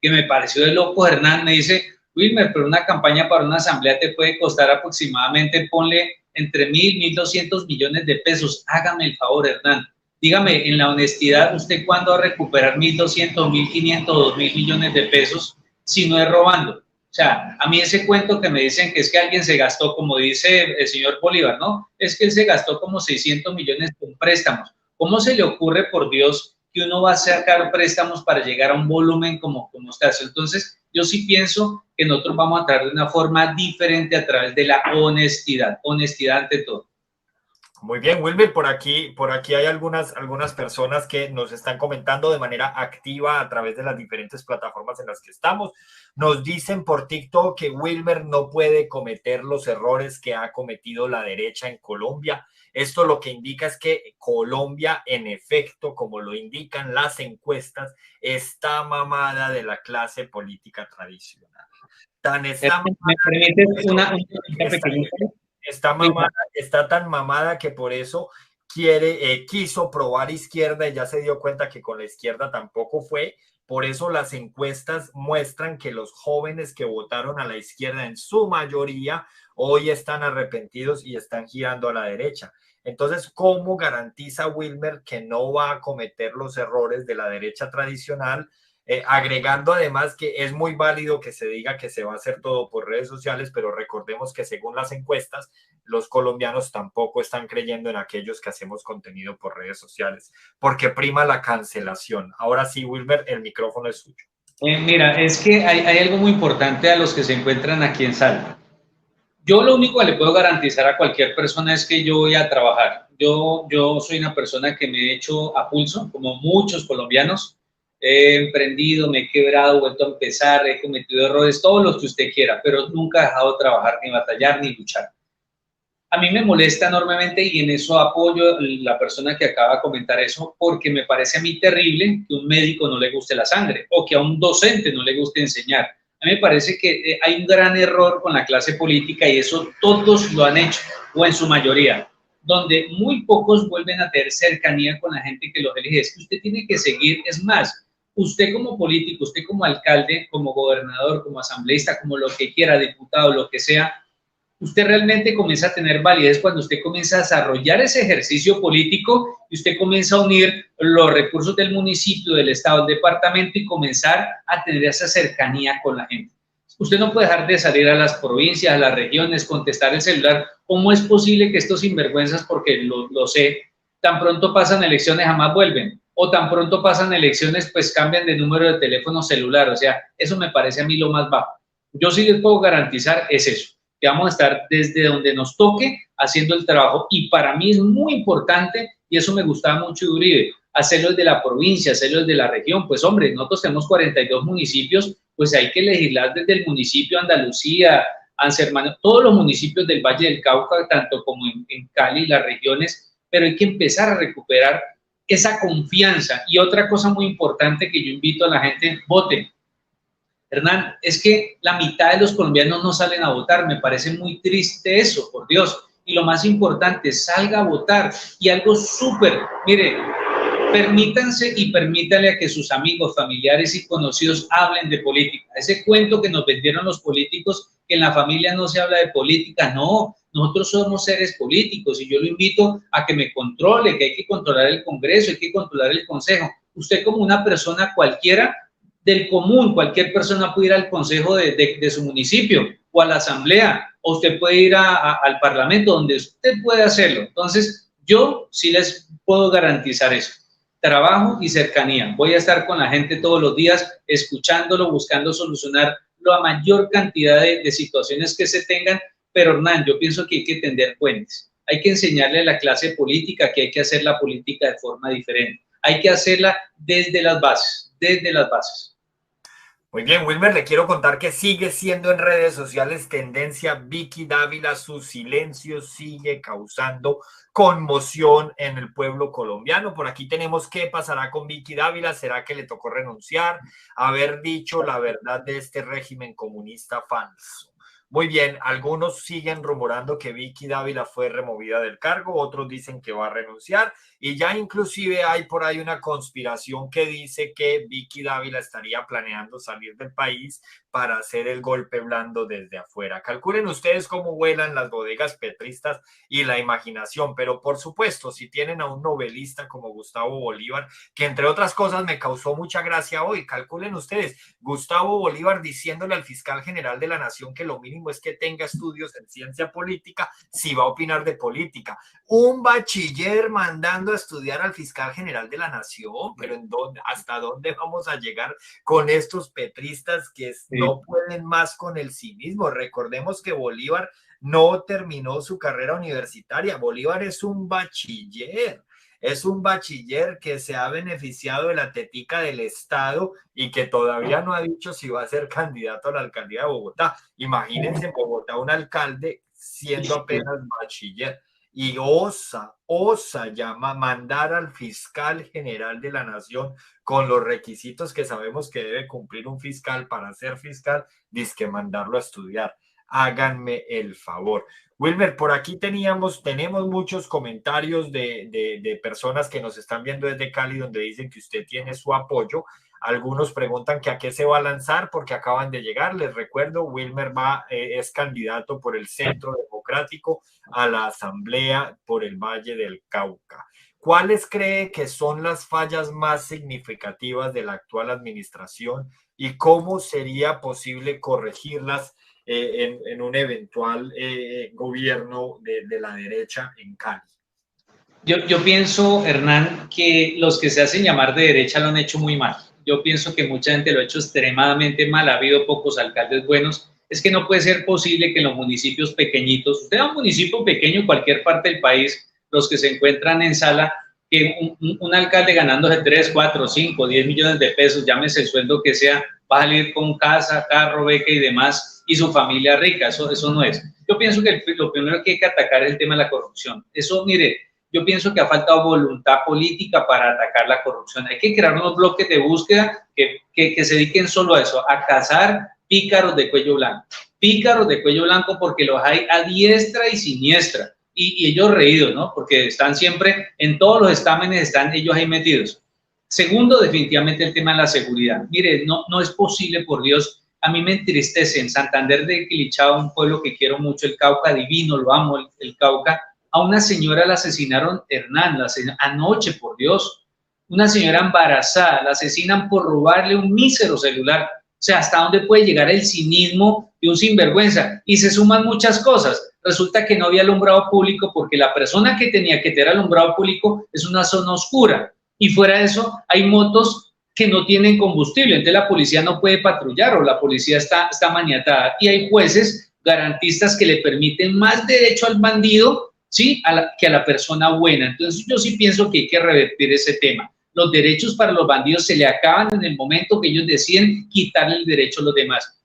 que me pareció de loco, Hernán, me dice, Wilmer, pero una campaña para una asamblea te puede costar aproximadamente, ponle entre 1.000, 1.200 millones de pesos. Hágame el favor, Hernán. Dígame, en la honestidad, ¿usted cuándo va a recuperar 1.200, 1.500, 2.000 millones de pesos si no es robando? O sea, a mí ese cuento que me dicen que es que alguien se gastó, como dice el señor Bolívar, ¿no? Es que él se gastó como 600 millones con préstamos. ¿Cómo se le ocurre, por Dios, que uno va a sacar préstamos para llegar a un volumen como está eso? Entonces, yo sí pienso que nosotros vamos a tratar de una forma diferente a través de la honestidad, honestidad ante todo. Muy bien, Wilmer, por aquí hay algunas personas que nos están comentando de manera activa a través de las diferentes plataformas en las que estamos. Nos dicen por TikTok que Wilmer no puede cometer los errores que ha cometido la derecha en Colombia. Esto lo que indica es que Colombia, en efecto, como lo indican las encuestas, está mamada de la clase política tradicional. Tan está mamada, ¿Me permites una pequeña? Está tan mamada que por eso quiso probar izquierda y ya se dio cuenta que con la izquierda tampoco fue. Por eso las encuestas muestran que los jóvenes que votaron a la izquierda en su mayoría hoy están arrepentidos y están girando a la derecha. Entonces, ¿cómo garantiza Wilmer que no va a cometer los errores de la derecha tradicional? Agregando además que es muy válido que se diga que se va a hacer todo por redes sociales, pero recordemos que según las encuestas, los colombianos tampoco están creyendo en aquellos que hacemos contenido por redes sociales, porque prima la cancelación. Ahora sí, Wilmer, el micrófono es suyo. Mira, es que hay algo muy importante a los que se encuentran aquí en Salta. Yo lo único que le puedo garantizar a cualquier persona es que yo voy a trabajar. Yo soy una persona que me he hecho a pulso, como muchos colombianos. He emprendido, me he quebrado, he vuelto a empezar, he cometido errores, todos los que usted quiera, pero nunca he dejado de trabajar, ni batallar, ni luchar. A mí me molesta enormemente y en eso apoyo a la persona que acaba de comentar eso, porque me parece a mí terrible que a un médico no le guste la sangre o que a un docente no le guste enseñar. A mí me parece que hay un gran error con la clase política y eso todos lo han hecho, o en su mayoría, donde muy pocos vuelven a tener cercanía con la gente que los elige. Es que usted tiene que seguir, es más, usted como político, usted como alcalde, como gobernador, como asambleísta, como lo que quiera, diputado, lo que sea, usted realmente comienza a tener validez cuando usted comienza a desarrollar ese ejercicio político y usted comienza a unir los recursos del municipio, del estado, del departamento y comenzar a tener esa cercanía con la gente. Usted no puede dejar de salir a las provincias, a las regiones, contestar el celular. ¿Cómo es posible que estos sinvergüenzas, porque lo sé, tan pronto pasan elecciones jamás vuelven? O tan pronto pasan elecciones pues cambian de número de teléfono celular. O sea, eso me parece a mí lo más bajo. Yo sí les puedo garantizar es eso, que vamos a estar desde donde nos toque haciendo el trabajo. Y para mí es muy importante, y eso me gustaba mucho de Uribe, hacerlo desde la provincia, hacerlo desde la región. Pues hombre, nosotros tenemos 42 municipios, pues hay que legislar desde el municipio Andalucía, Ansermano, todos los municipios del Valle del Cauca, tanto como en Cali, las regiones, pero hay que empezar a recuperar esa confianza. Y otra cosa muy importante que yo invito a la gente, voten. Hernán, es que la mitad de los colombianos no salen a votar, me parece muy triste eso, por Dios. Y lo más importante, salga a votar. Y algo súper, mire, permítanse y permítanle a que sus amigos, familiares y conocidos hablen de política. Ese cuento que nos vendieron los políticos, que en la familia no se habla de política, no, nosotros somos seres políticos y yo lo invito a que me controle, que hay que controlar el Congreso, hay que controlar el Consejo. Usted como una persona cualquiera del común, cualquier persona puede ir al consejo de su municipio o a la asamblea, o usted puede ir al parlamento, donde usted puede hacerlo. Entonces, yo sí les puedo garantizar eso. Trabajo y cercanía. Voy a estar con la gente todos los días, escuchándolo, buscando solucionar la mayor cantidad de situaciones que se tengan, pero Hernán, yo pienso que hay que tender puentes. Hay que enseñarle a la clase política que hay que hacer la política de forma diferente. Hay que hacerla desde las bases, desde las bases. Muy bien, Wilmer, le quiero contar que sigue siendo en redes sociales tendencia Vicky Dávila. Su silencio sigue causando conmoción en el pueblo colombiano. Por aquí tenemos qué pasará con Vicky Dávila. ¿Será que le tocó renunciar? Haber dicho la verdad de este régimen comunista falso. Muy bien, algunos siguen rumorando que Vicky Dávila fue removida del cargo, otros dicen que va a renunciar y ya inclusive hay por ahí una conspiración que dice que Vicky Dávila estaría planeando salir del país para hacer el golpe blando desde afuera. Calculen ustedes cómo vuelan las bodegas petristas y la imaginación, pero por supuesto, si tienen a un novelista como Gustavo Bolívar, que entre otras cosas me causó mucha gracia hoy, calculen ustedes, Gustavo Bolívar diciéndole al fiscal general de la Nación que lo mínimo es que tenga estudios en ciencia política si va a opinar de política. Un bachiller mandando a estudiar al fiscal general de la Nación, pero ¿en dónde, hasta dónde vamos a llegar con estos petristas que no pueden más con el cinismo? Recordemos que Bolívar no terminó su carrera universitaria. Bolívar es un bachiller. Es un bachiller que se ha beneficiado de la tetica del Estado y que todavía no ha dicho si va a ser candidato a la alcaldía de Bogotá. Imagínense en Bogotá un alcalde siendo apenas bachiller y osa mandar al fiscal general de la Nación con los requisitos que sabemos que debe cumplir un fiscal para ser fiscal, dizque mandarlo a estudiar. Háganme el favor. Wilmer, por aquí tenemos muchos comentarios de personas que nos están viendo desde Cali, donde dicen que usted tiene su apoyo. Algunos preguntan que a qué se va a lanzar porque acaban de llegar. Les recuerdo, Wilmer es candidato por el Centro Democrático a la Asamblea por el Valle del Cauca. ¿Cuáles cree que son las fallas más significativas de la actual administración y cómo sería posible corregirlas en un eventual gobierno de la derecha en Cali? Yo pienso, Hernán, que los que se hacen llamar de derecha lo han hecho muy mal. Yo pienso que mucha gente lo ha hecho extremadamente mal, ha habido pocos alcaldes buenos. Es que no puede ser posible que en los municipios pequeñitos, usted va a un municipio pequeño en cualquier parte del país, los que se encuentran en sala, que un alcalde ganándose 3, 4, 5, 10 millones de pesos, llámese el sueldo que sea, va a salir con casa, carro, beca y demás, y su familia rica. Eso no es. Yo pienso que lo primero que hay que atacar es el tema de la corrupción. Eso, mire, yo pienso que ha faltado voluntad política para atacar la corrupción. Hay que crear unos bloques de búsqueda que se dediquen solo a eso, a cazar pícaros de cuello blanco. Pícaros de cuello blanco porque los hay a diestra y siniestra. Y ellos reídos, ¿no? Porque están siempre, en todos los estámenes están ellos ahí metidos. Segundo, definitivamente el tema de la seguridad. Mire, no es posible, por Dios, a mí me entristece. En Santander de Quilichao, un pueblo que quiero mucho, el Cauca, divino, lo amo, el Cauca. A una señora la asesinaron, Hernán, anoche, por Dios. Una señora embarazada, la asesinan por robarle un mísero celular. O sea, ¿hasta dónde puede llegar el cinismo de un sinvergüenza? Y se suman muchas cosas. Resulta que no había alumbrado público porque la persona que tenía que tener alumbrado público es una zona oscura. Y fuera de eso, hay motos que no tienen combustible. Entonces la policía no puede patrullar o la policía está maniatada. Y hay jueces garantistas que le permiten más derecho al bandido, ¿sí? que a la persona buena. Entonces yo sí pienso que hay que revertir ese tema. Los derechos para los bandidos se le acaban en el momento que ellos deciden quitarle el derecho a los demás.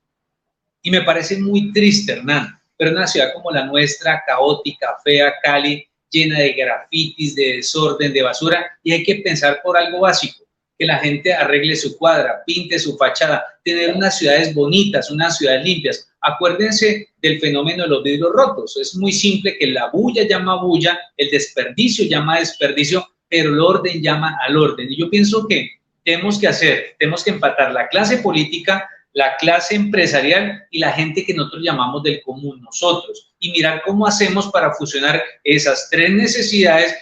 Y me parece muy triste, Hernán, pero en una ciudad como la nuestra, caótica, fea, Cali, llena de grafitis, de desorden, de basura, y hay que pensar por algo básico, que la gente arregle su cuadra, pinte su fachada, tener unas ciudades bonitas, unas ciudades limpias. Acuérdense del fenómeno de los vidrios rotos. Es muy simple que la bulla llama bulla, el desperdicio llama desperdicio, pero el orden llama al orden. Y yo pienso que tenemos que empatar la clase política, la clase empresarial y la gente que nosotros llamamos del común, nosotros, y mirar cómo hacemos para fusionar esas tres necesidades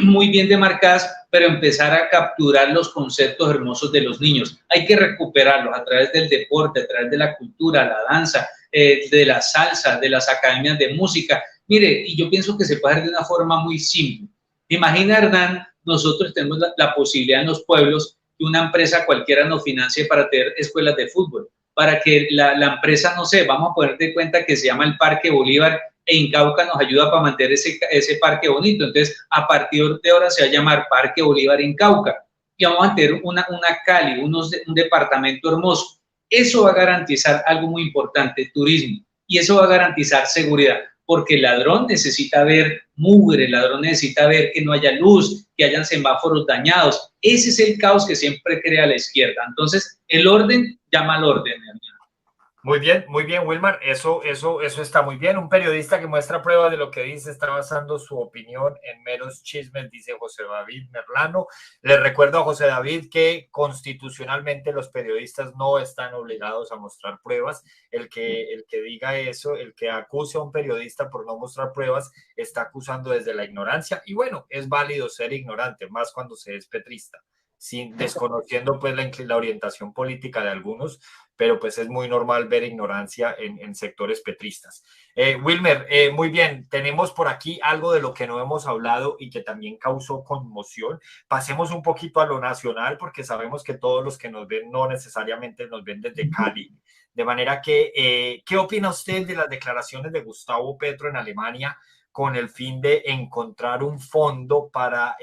muy bien demarcadas, pero empezar a capturar los conceptos hermosos de los niños. Hay que recuperarlos a través del deporte, a través de la cultura, la danza, de la salsa, de las academias de música. Mire, y yo pienso que se puede hacer de una forma muy simple. Imagina, Hernán, nosotros tenemos la posibilidad en los pueblos que una empresa cualquiera nos financie para tener escuelas de fútbol, para que la empresa, no sé, vamos a poner de cuenta que se llama el Parque Bolívar e Incauca nos ayuda para mantener ese parque bonito. Entonces, a partir de ahora se va a llamar Parque Bolívar Incauca y vamos a tener una Cali, un departamento hermoso. Eso va a garantizar algo muy importante, turismo, y eso va a garantizar seguridad. Porque el ladrón necesita ver mugre, el ladrón necesita ver que no haya luz, que hayan semáforos dañados. Ese es el caos que siempre crea la izquierda. Entonces, el orden llama al orden. muy bien, Wilmar. Eso está muy bien. Un periodista que muestra pruebas de lo que dice está basando su opinión en meros chismes, dice José David Merlano. Le recuerdo a José David que constitucionalmente los periodistas no están obligados a mostrar pruebas. El que diga eso, el que acuse a un periodista por no mostrar pruebas, está acusando desde la ignorancia. Y bueno, es válido ser ignorante, más cuando se es petrista, sin desconociendo pues la orientación política de algunos, pero pues es muy normal ver ignorancia en sectores petristas. Wilmer, muy bien, tenemos por aquí algo de lo que no hemos hablado y que también causó conmoción. Pasemos un poquito a lo nacional porque sabemos que todos los que nos ven no necesariamente nos ven desde Cali. De manera que, ¿qué opina usted de las declaraciones de Gustavo Petro en Alemania con el fin de encontrar un fondo para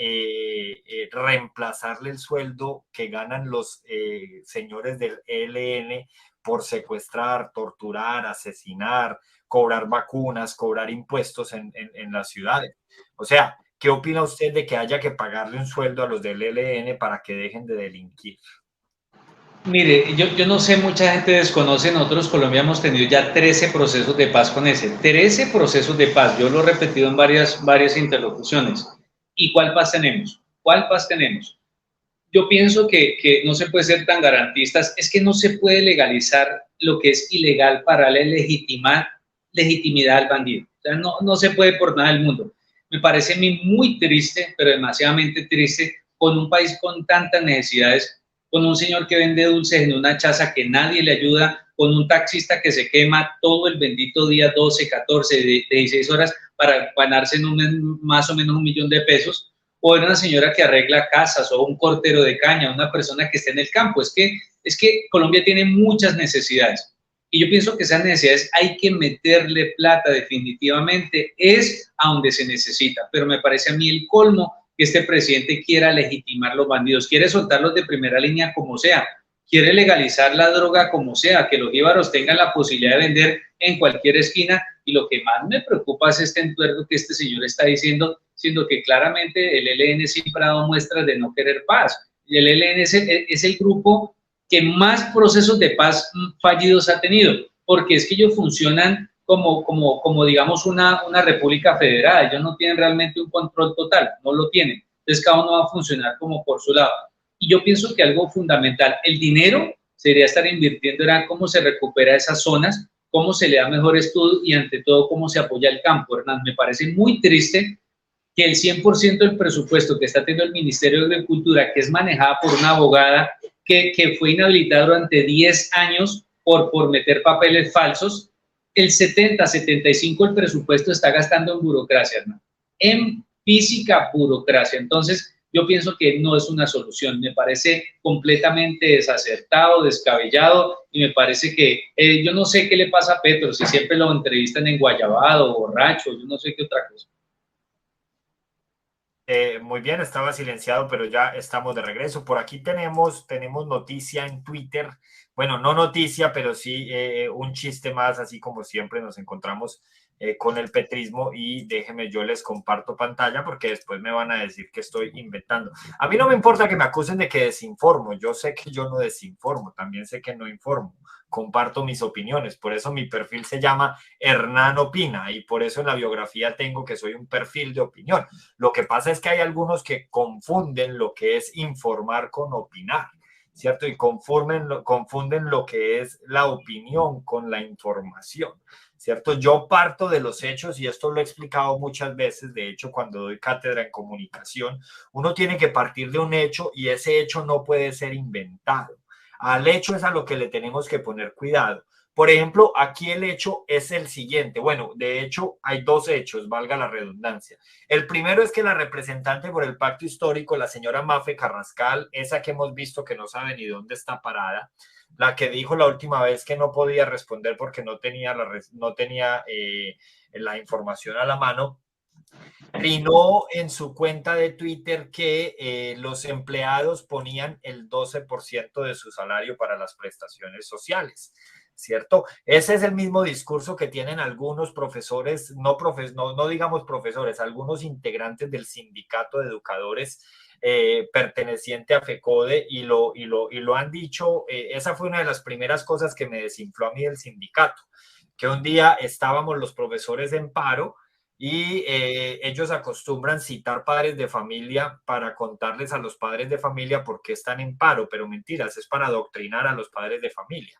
reemplazarle el sueldo que ganan los señores del ELN por secuestrar, torturar, asesinar, cobrar vacunas, cobrar impuestos en las ciudades? O sea, ¿qué opina usted de que haya que pagarle un sueldo a los del ELN para que dejen de delinquir? Mire, yo no sé, mucha gente desconoce, nosotros Colombia hemos tenido ya 13 procesos de paz con ese, 13 procesos de paz, yo lo he repetido en varias interlocuciones. ¿Y cuál paz tenemos? ¿Cuál paz tenemos? Yo pienso que no se puede ser tan garantistas, es que no se puede legalizar lo que es ilegal para darle legitimidad al bandido. O sea, no se puede por nada del mundo. Me parece a mí muy triste, pero demasiadamente triste, con un país con tantas necesidades, con un señor que vende dulces en una chaza que nadie le ayuda, con un taxista que se quema todo el bendito día 12, 14, de 16 horas para ganarse en más o menos 1 millón de pesos, o una señora que arregla casas, o un cortero de caña, una persona que esté en el campo. Es que Colombia tiene muchas necesidades. Y yo pienso que esas necesidades hay que meterle plata definitivamente, es a donde se necesita. Pero me parece a mí el colmo que este presidente quiera legitimar los bandidos, quiere soltarlos de primera línea como sea, quiere legalizar la droga como sea, que los jíbaros tengan la posibilidad de vender en cualquier esquina. Y lo que más me preocupa es este entuerto que este señor está diciendo, siendo que claramente el ELN siempre ha dado muestras de no querer paz. Y el ELN es el grupo que más procesos de paz fallidos ha tenido, porque es que ellos funcionan como digamos, una república federal. Ellos no tienen realmente un control total, no lo tienen. Entonces, cada uno va a funcionar como por su lado. Y yo pienso que algo fundamental, el dinero sería estar invirtiendo en cómo se recupera esas zonas, cómo se le da mejor estudio y, ante todo, cómo se apoya el campo. Hernán, me parece muy triste que el 100% del presupuesto que está teniendo el Ministerio de Agricultura, que es manejada por una abogada que fue inhabilitada durante 10 años por meter papeles falsos, el 70-75% del presupuesto está gastando en burocracia, ¿no? En física burocracia. Entonces, yo pienso que no es una solución. Me parece completamente desacertado, descabellado, y me parece que yo no sé qué le pasa a Petro, si siempre lo entrevistan en guayabado, borracho, yo no sé qué otra cosa. Muy bien, estaba silenciado, pero ya estamos de regreso. Por aquí tenemos noticia en Twitter. Bueno, no noticia, pero sí un chiste más, así como siempre nos encontramos con el petrismo. Y déjenme, yo les comparto pantalla porque después me van a decir que estoy inventando. A mí no me importa que me acusen de que desinformo. Yo sé que yo no desinformo, también sé que no informo. Comparto mis opiniones. Por eso mi perfil se llama Hernán Opina y por eso en la biografía tengo que soy un perfil de opinión. Lo que pasa es que hay algunos que confunden lo que es informar con opinar, ¿cierto? Y confunden lo que es la opinión con la información, ¿cierto? Yo parto de los hechos y esto lo he explicado muchas veces. De hecho, cuando doy cátedra en comunicación, uno tiene que partir de un hecho y ese hecho no puede ser inventado. Al hecho es a lo que le tenemos que poner cuidado. Por ejemplo, aquí el hecho es el siguiente. Bueno, de hecho, hay dos hechos, valga la redundancia. El primero es que la representante por el pacto histórico, la señora Mafe Carrascal, esa que hemos visto que no sabe ni dónde está parada, la que dijo la última vez que no podía responder porque no tenía la información a la mano, trinó en su cuenta de Twitter que los empleados ponían el 12% de su salario para las prestaciones sociales, ¿cierto? Ese es el mismo discurso que tienen algunos profesores, no digamos profesores, algunos integrantes del sindicato de educadores perteneciente a FECODE y lo han dicho. Esa fue una de las primeras cosas que me desinfló a mí del sindicato, que un día estábamos los profesores en paro y ellos acostumbran citar padres de familia para contarles a los padres de familia por qué están en paro, pero mentiras, es para adoctrinar a los padres de familia.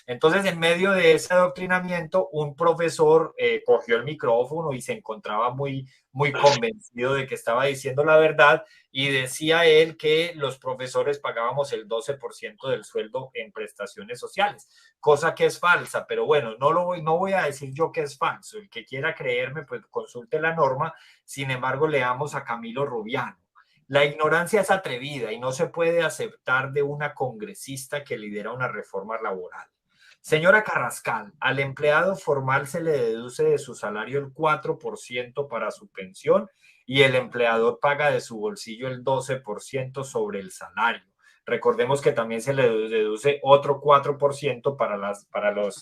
Entonces, en medio de ese adoctrinamiento, un profesor cogió el micrófono y se encontraba muy convencido de que estaba diciendo la verdad, y decía él que los profesores pagábamos el 12% del sueldo en prestaciones sociales, cosa que es falsa, pero bueno, no voy a decir yo que es falso. El que quiera creerme, pues consulte la norma. Sin embargo, leamos a Camilo Rubiano. La ignorancia es atrevida y no se puede aceptar de una congresista que lidera una reforma laboral. Señora Carrascal, al empleado formal se le deduce de su salario el 4% para su pensión y el empleador paga de su bolsillo el 12% sobre el salario. Recordemos que también se le deduce otro 4% para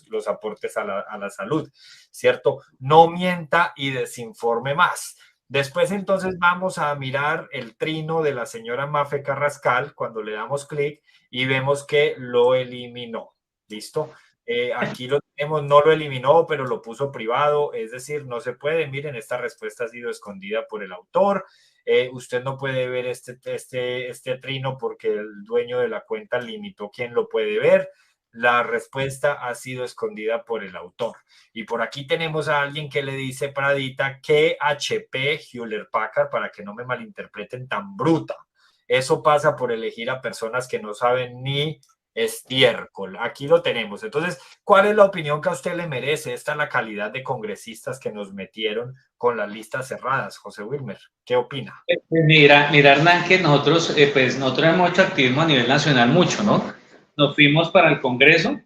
los aportes a la salud, ¿cierto? No mienta y desinforme más. Después entonces vamos a mirar el trino de la señora Mafe Carrascal cuando le damos clic y vemos que lo eliminó. ¿Listo? Aquí lo tenemos, no lo eliminó, pero lo puso privado, es decir, no se puede. Miren, esta respuesta ha sido escondida por el autor. Usted no puede ver este trino porque el dueño de la cuenta limitó quién lo puede ver. La respuesta ha sido escondida por el autor. Y por aquí tenemos a alguien que le dice, Pradita, que HP Hewlett Packard, para que no me malinterpreten, tan bruta. Eso pasa por elegir a personas que no saben ni estiércol. Aquí lo tenemos. Entonces, ¿cuál es la opinión que a usted le merece? Esta es la calidad de congresistas que nos metieron con las listas cerradas. José Wilmer, ¿qué opina? Mira, Hernán, que nosotros hemos hecho activismo a nivel nacional mucho, ¿no? Nos fuimos para el Congreso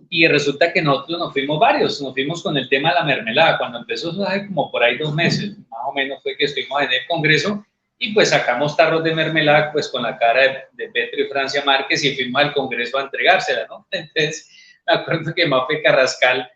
y resulta que nosotros nos fuimos varios, nos fuimos con el tema de la mermelada. Cuando empezó hace como por ahí 2 meses, más o menos fue que estuvimos en el Congreso y pues sacamos tarros de mermelada pues con la cara de Petro y Francia Márquez y fuimos al Congreso a entregársela, ¿no? Entonces, me acuerdo que Mafe Carrascal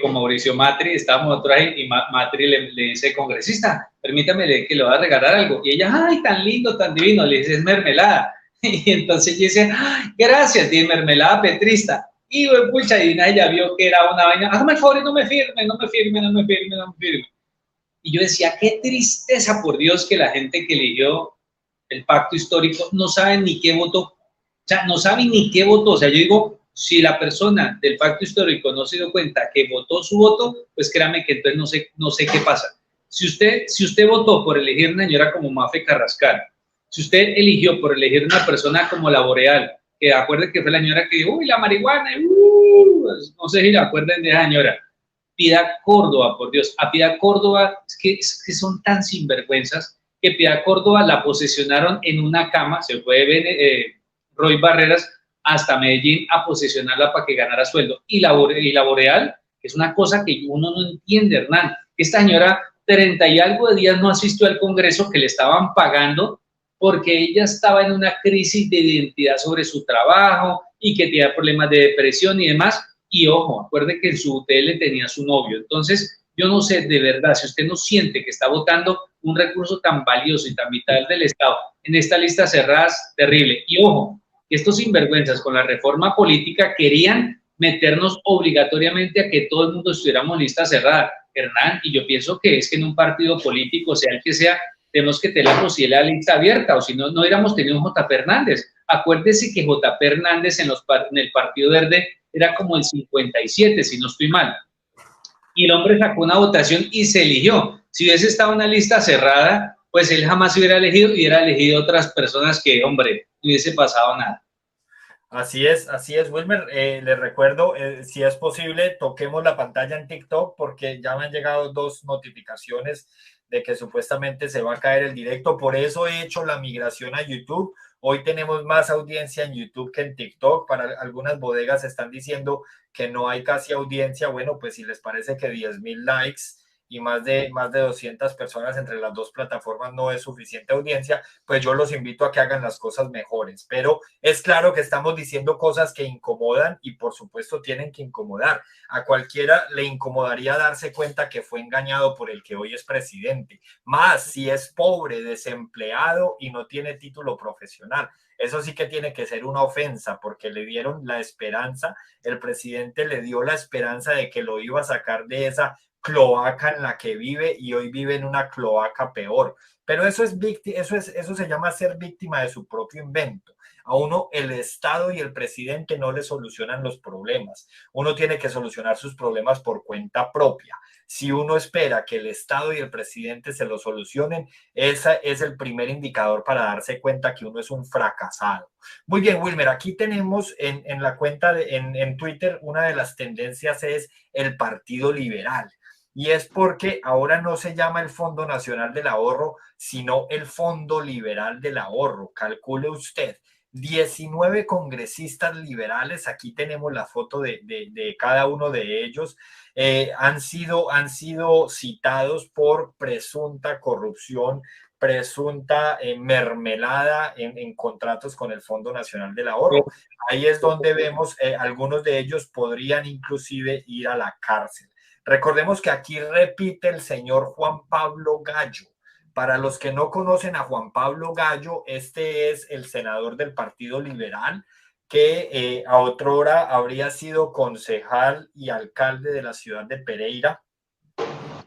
con Mauricio Matri, estábamos otro ahí y Matri le dice, congresista, permítame que le voy a regalar algo. Y ella, ay, tan lindo, tan divino, le dice, es mermelada. Y entonces ella dice, ay, gracias, tiene mermelada petrista. Y pucha, y ella vio que era una vaina, hágame el favor y no me firme, no me firme, no me firme, no me firme. Y yo decía, qué tristeza, por Dios, que la gente que eligió el pacto histórico no sabe ni qué votó. O sea, no sabe ni qué votó. O sea, yo digo, si la persona del pacto histórico no se dio cuenta que votó su voto, pues créame que entonces no sé qué pasa. Si usted votó por elegir una señora como Mafe Carrascal, si usted eligió por elegir una persona como la Boreal, que acuerden que fue la señora que dijo, uy, la marihuana, no sé si la acuerdan de esa señora. Piedad Córdoba, por Dios, a Piedad Córdoba, es que son tan sinvergüenzas, que Piedad Córdoba la posesionaron en una cama, se puede ver Roy Barreras, hasta Medellín a posesionarla para que ganara sueldo. Y la Boreal, que es una cosa que uno no entiende, Hernán. Esta señora, 30 y algo de días no asistió al Congreso, que le estaban pagando porque ella estaba en una crisis de identidad sobre su trabajo y que tenía problemas de depresión y demás. Y ojo, acuerde que en su UTL tenía su novio. Entonces, yo no sé, de verdad, si usted no siente que está votando un recurso tan valioso y tan vital del Estado en esta lista cerrada, es terrible. Y ojo, estos sinvergüenzas con la reforma política querían meternos obligatoriamente a que todo el mundo estuviéramos en lista cerrada, Hernán, y yo pienso que es que en un partido político, sea el que sea, tenemos que tener la posibilidad de lista abierta, o si no, no hubiéramos tenido un J. Hernández. Acuérdese que J. Hernández en el Partido Verde era como el 57, si no estoy mal. Y el hombre sacó una votación y se eligió. Si hubiese estado en una lista cerrada, pues él jamás hubiera elegido otras personas que, hombre, no hubiese pasado nada. Así es, Wilmer. Les recuerdo, si es posible, toquemos la pantalla en TikTok porque ya me han llegado 2 notificaciones de que supuestamente se va a caer el directo. Por eso he hecho la migración a YouTube. Hoy tenemos más audiencia en YouTube que en TikTok. Para algunas bodegas están diciendo que no hay casi audiencia. Bueno, pues si les parece que 10,000 likes y más de 200 personas entre las dos plataformas no es suficiente audiencia, pues yo los invito a que hagan las cosas mejores. Pero es claro que estamos diciendo cosas que incomodan y por supuesto tienen que incomodar. A cualquiera le incomodaría darse cuenta que fue engañado por el que hoy es presidente, más si es pobre, desempleado y no tiene título profesional. Eso sí que tiene que ser una ofensa porque le dieron la esperanza, el presidente le dio la esperanza de que lo iba a sacar de esa cloaca en la que vive y hoy vive en una cloaca peor. Pero eso se llama ser víctima de su propio invento. A uno el Estado y el presidente no le solucionan los problemas. Uno tiene que solucionar sus problemas por cuenta propia. Si uno espera que el Estado y el presidente se lo solucionen, ese es el primer indicador para darse cuenta que uno es un fracasado. Muy bien, Wilmer, aquí tenemos en la cuenta en Twitter, una de las tendencias es el Partido Liberal. Y es porque ahora no se llama el Fondo Nacional del Ahorro, sino el Fondo Liberal del Ahorro. Calcule usted, 19 congresistas liberales, aquí tenemos la foto de cada uno de ellos, han sido citados por presunta corrupción, presunta mermelada en contratos con el Fondo Nacional del Ahorro. Ahí es donde vemos, algunos de ellos podrían inclusive ir a la cárcel. Recordemos que aquí repite el señor Juan Pablo Gallo. Para los que no conocen a Juan Pablo Gallo, este es el senador del Partido Liberal que a otrora habría sido concejal y alcalde de la ciudad de Pereira.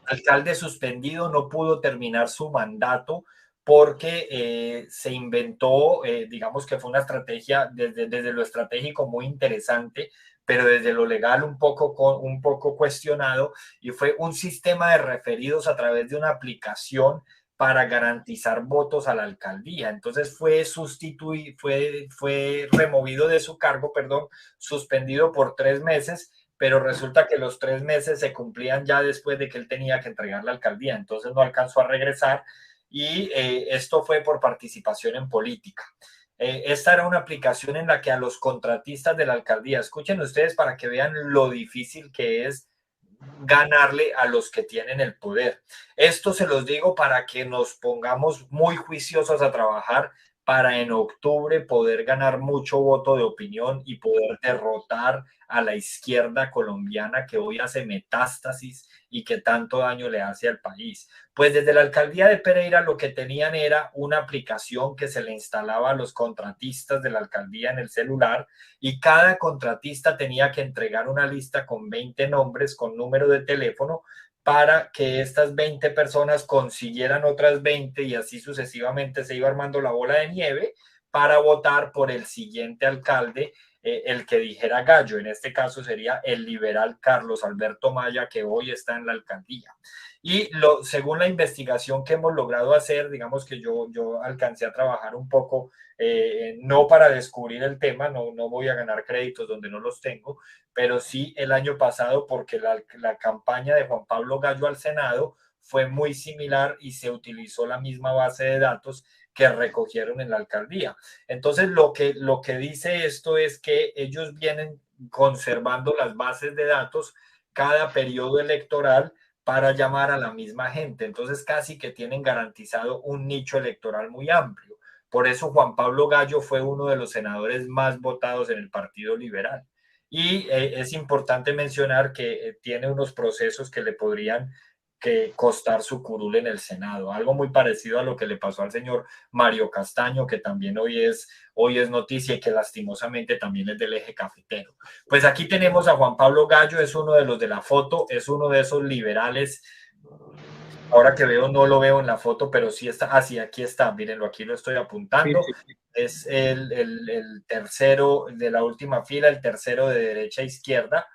Alcalde suspendido, no pudo terminar su mandato porque se inventó, digamos que fue una estrategia desde lo estratégico muy interesante, pero desde lo legal un poco cuestionado, y fue un sistema de referidos a través de una aplicación para garantizar votos a la alcaldía. Entonces fue removido de su cargo, perdón, suspendido por 3 meses, pero resulta que los 3 meses se cumplían ya después de que él tenía que entregar la alcaldía, entonces no alcanzó a regresar y esto fue por participación en política. Esta era una aplicación en la que a los contratistas de la alcaldía, escuchen ustedes para que vean lo difícil que es ganarle a los que tienen el poder. Esto se los digo para que nos pongamos muy juiciosos a trabajar para en octubre poder ganar mucho voto de opinión y poder derrotar a la izquierda colombiana que hoy hace metástasis y que tanto daño le hace al país. Pues desde la alcaldía de Pereira lo que tenían era una aplicación que se le instalaba a los contratistas de la alcaldía en el celular y cada contratista tenía que entregar una lista con 20 nombres, con número de teléfono, para que estas 20 personas consiguieran otras 20 y así sucesivamente se iba armando la bola de nieve para votar por el siguiente alcalde, el que dijera Gallo. En este caso sería el liberal Carlos Alberto Maya, que hoy está en la alcaldía. Y según la investigación que hemos logrado hacer, digamos que yo alcancé a trabajar un poco, no para descubrir el tema, no voy a ganar créditos donde no los tengo, pero sí el año pasado porque la campaña de Juan Pablo Gallo al Senado fue muy similar y se utilizó la misma base de datos que recogieron en la alcaldía. Entonces, lo que dice esto es que ellos vienen conservando las bases de datos cada periodo electoral para llamar a la misma gente. Entonces, casi que tienen garantizado un nicho electoral muy amplio. Por eso Juan Pablo Gallo fue uno de los senadores más votados en el Partido Liberal. Y es importante mencionar que tiene unos procesos que le podrían costar su curul en el Senado, algo muy parecido a lo que le pasó al señor Mario Castaño, que también hoy es noticia y que lastimosamente también es del eje cafetero. Pues aquí tenemos a Juan Pablo Gallo, es uno de los de la foto, es uno de esos liberales. Ahora que veo, no lo veo en la foto, pero sí está, sí, aquí está, mírenlo, aquí lo estoy apuntando. Sí, sí. Es el tercero de la última fila, el tercero de derecha a izquierda.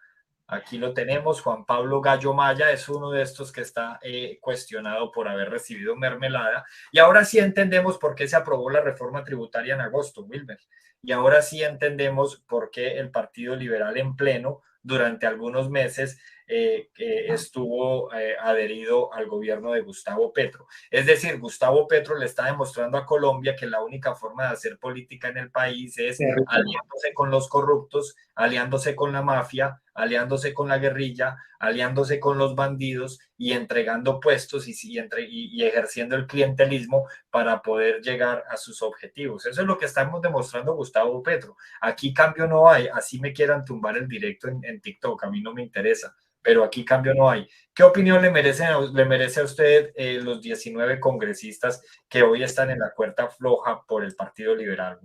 Aquí lo tenemos, Juan Pablo Gallo Maya es uno de estos que está cuestionado por haber recibido mermelada. Y ahora sí entendemos por qué se aprobó la reforma tributaria en agosto, Wilmer. Y ahora sí entendemos por qué el Partido Liberal en pleno durante algunos meses estuvo adherido al gobierno de Gustavo Petro. Es decir, Gustavo Petro le está demostrando a Colombia que la única forma de hacer política en el país es aliándose con los corruptos, aliándose con la mafia, aliándose con la guerrilla, aliándose con los bandidos y entregando puestos y ejerciendo el clientelismo para poder llegar a sus objetivos. Eso es lo que estamos demostrando Gustavo Petro. Aquí cambio no hay, así me quieran tumbar el directo en TikTok, a mí no me interesa, pero aquí cambio no hay. ¿Qué opinión le merece a usted los 19 congresistas que hoy están en la cuerda floja por el Partido Liberal?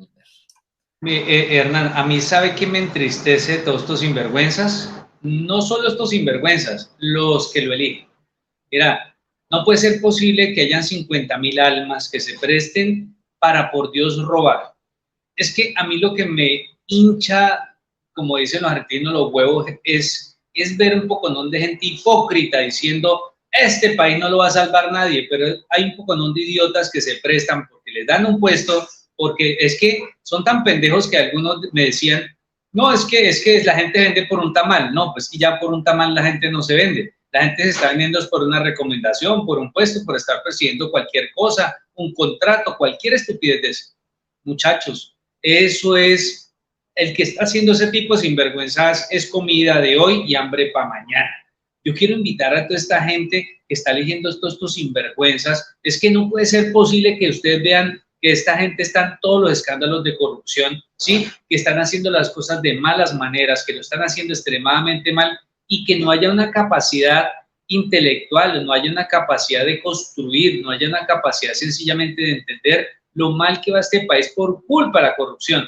Hernán, a mí sabe que me entristece todos estos sinvergüenzas, no solo estos sinvergüenzas, los que lo eligen. Mira, no puede ser posible que hayan 50.000 almas que se presten para, por Dios, robar. Es que a mí lo que me hincha, como dicen los argentinos, los huevos, es ver un poconón de gente hipócrita diciendo, este país no lo va a salvar nadie, pero hay un poconón de idiotas que se prestan porque les dan un puesto, porque es que son tan pendejos que algunos me decían, no, es que la gente vende por un tamal. No, pues que ya por un tamal la gente no se vende. La gente se está vendiendo por una recomendación, por un puesto, por estar persiguiendo cualquier cosa, un contrato, cualquier estupidez de eso. Muchachos, eso es, el que está haciendo ese tipo de sinvergüenzas es comida de hoy y hambre para mañana. Yo quiero invitar a toda esta gente que está eligiendo estos sinvergüenzas. Es que no puede ser posible que ustedes vean que esta gente está en todos los escándalos de corrupción, ¿sí? Que están haciendo las cosas de malas maneras, que lo están haciendo extremadamente mal y que no haya una capacidad intelectual, no haya una capacidad de construir, no haya una capacidad sencillamente de entender lo mal que va este país por culpa de la corrupción.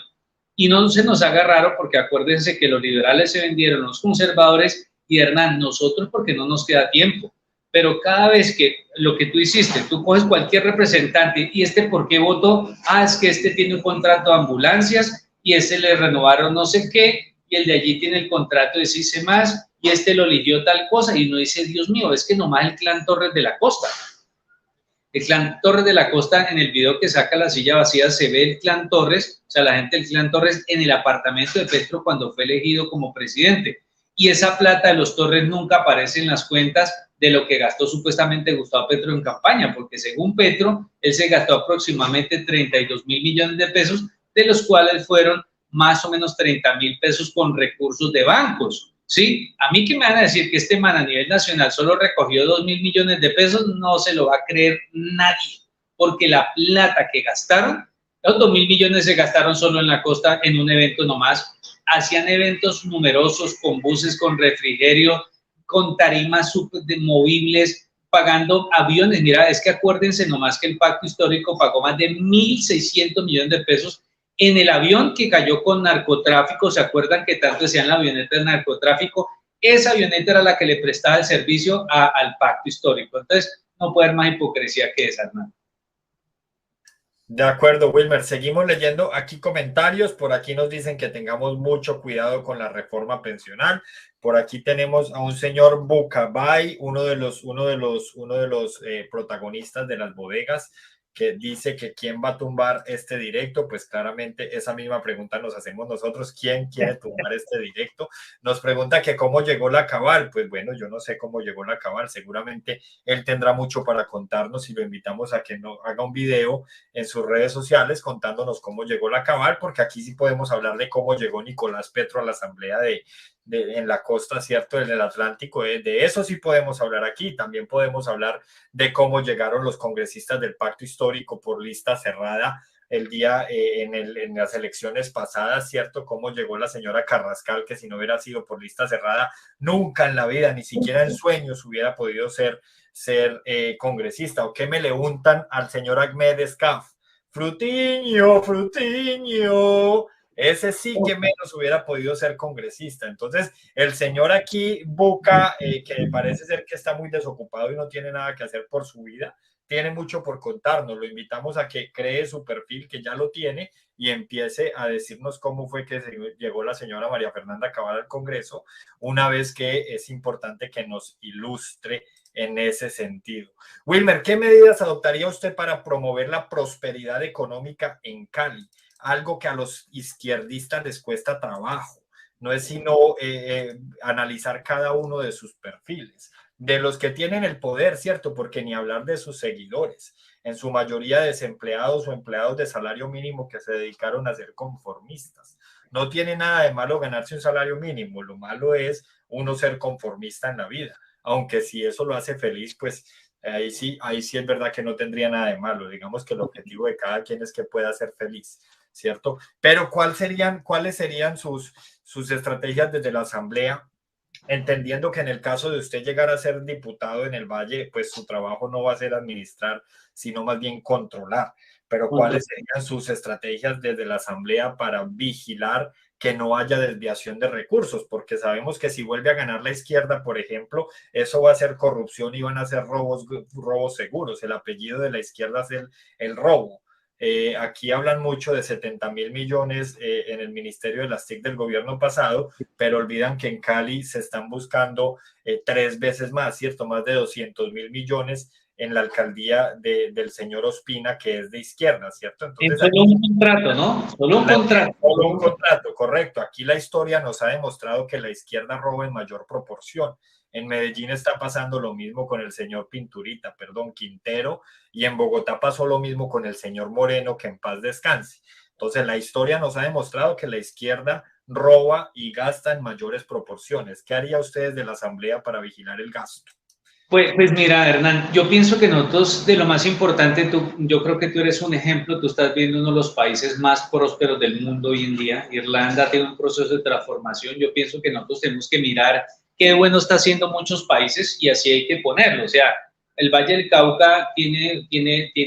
Y no se nos haga raro porque acuérdense que los liberales se vendieron, los conservadores, y Hernán, nosotros porque no nos queda tiempo. Pero cada vez que lo que tú hiciste, tú coges cualquier representante y ¿por qué votó? Es que tiene un contrato de ambulancias y le renovaron no sé qué y el de allí tiene el contrato de CICE más y lo eligió tal cosa y no dice, Dios mío, es que nomás el clan Torres de la Costa. El clan Torres de la Costa, en el video que saca La Silla Vacía, se ve el clan Torres, o sea, la gente del clan Torres en el apartamento de Petro cuando fue elegido como presidente. Y esa plata de los Torres nunca aparece en las cuentas de lo que gastó supuestamente Gustavo Petro en campaña, porque según Petro, él se gastó aproximadamente 32.000 millones de pesos, de los cuales fueron más o menos 30.000 pesos con recursos de bancos. ¿Sí? A mí que me van a decir que este man a nivel nacional solo recogió 2.000 millones de pesos, no se lo va a creer nadie, porque la plata que gastaron, los 2.000 millones se gastaron solo en la costa en un evento nomás, hacían eventos numerosos con buses, con refrigerio, con tarimas movibles, pagando aviones. Mira, es que acuérdense nomás que el Pacto Histórico pagó más de 1.600 millones de pesos en el avión que cayó con narcotráfico. ¿Se acuerdan que tanto decían la avioneta de narcotráfico? Esa avioneta era la que le prestaba el servicio al Pacto Histórico. Entonces, no puede haber más hipocresía que esa, hermano. De acuerdo, Wilmer. Seguimos leyendo aquí comentarios. Por aquí nos dicen que tengamos mucho cuidado con la reforma pensional. Por aquí tenemos a un señor Bucabay, uno de los protagonistas de las bodegas, que dice que quién va a tumbar este directo. Pues claramente esa misma pregunta nos hacemos nosotros. ¿Quién quiere tumbar este directo? Nos pregunta que cómo llegó la Cabal. Pues bueno, yo no sé cómo llegó la Cabal. Seguramente él tendrá mucho para contarnos y lo invitamos a que no haga un video en sus redes sociales contándonos cómo llegó la Cabal, porque aquí sí podemos hablar de cómo llegó Nicolás Petro a la asamblea en la costa, ¿cierto? En el Atlántico, de eso sí podemos hablar aquí. También podemos hablar de cómo llegaron los congresistas del Pacto Histórico por lista cerrada el día en las elecciones pasadas, ¿cierto? Cómo llegó la señora Carrascal, que si no hubiera sido por lista cerrada, nunca en la vida, ni siquiera en sueños hubiera podido ser congresista. ¿O qué me le untan al señor Ahmed Escaf? Frutiño, Frutiño. Ese sí que menos hubiera podido ser congresista. Entonces, el señor aquí, Buca, que parece ser que está muy desocupado y no tiene nada que hacer por su vida, tiene mucho por contarnos. Lo invitamos a que cree su perfil, que ya lo tiene, y empiece a decirnos cómo fue que llegó la señora María Fernanda Cabal al Congreso, una vez que es importante que nos ilustre en ese sentido. Wilmer, ¿qué medidas adoptaría usted para promover la prosperidad económica en Cali? Algo que a los izquierdistas les cuesta trabajo. no es sino analizar cada uno de sus perfiles, de los que tienen el poder, ¿cierto? Porque ni hablar de sus seguidores, en su mayoría desempleados o empleados de salario mínimo que se dedicaron a ser conformistas. No tiene nada de malo ganarse un salario mínimo, lo malo es uno ser conformista en la vida, aunque si eso lo hace feliz, pues ahí sí es verdad que no tendría nada de malo. Digamos que el objetivo de cada quien es que pueda ser feliz, ¿cierto? Pero ¿cuáles serían sus estrategias desde la Asamblea? Entendiendo que en el caso de usted llegar a ser diputado en el Valle, pues su trabajo no va a ser administrar, sino más bien controlar. Pero ¿cuáles serían sus estrategias desde la Asamblea para vigilar que no haya desviación de recursos? Porque sabemos que si vuelve a ganar la izquierda, por ejemplo, eso va a ser corrupción y van a ser robos seguros. El apellido de la izquierda es el robo. Aquí hablan mucho de 70.000 millones en el Ministerio de las TIC del gobierno pasado, pero olvidan que en Cali se están buscando 3 veces más, ¿cierto? Más de 200.000 millones en la alcaldía del señor Ospina, que es de izquierda, ¿cierto? Entonces, solo un contrato, ¿no? Solo un contrato. Solo un contrato, correcto. Aquí la historia nos ha demostrado que la izquierda roba en mayor proporción. En Medellín está pasando lo mismo con el señor Quintero, y en Bogotá pasó lo mismo con el señor Moreno, que en paz descanse. Entonces, la historia nos ha demostrado que la izquierda roba y gasta en mayores proporciones. ¿Qué haría ustedes de la Asamblea para vigilar el gasto? Pues mira, Hernán, yo pienso que nosotros, de lo más importante, yo creo que tú eres un ejemplo, tú estás viendo uno de los países más prósperos del mundo hoy en día. Irlanda tiene un proceso de transformación. Yo pienso que nosotros tenemos que mirar qué bueno está haciendo muchos países y así hay que ponerlo. O sea, el Valle del Cauca tiene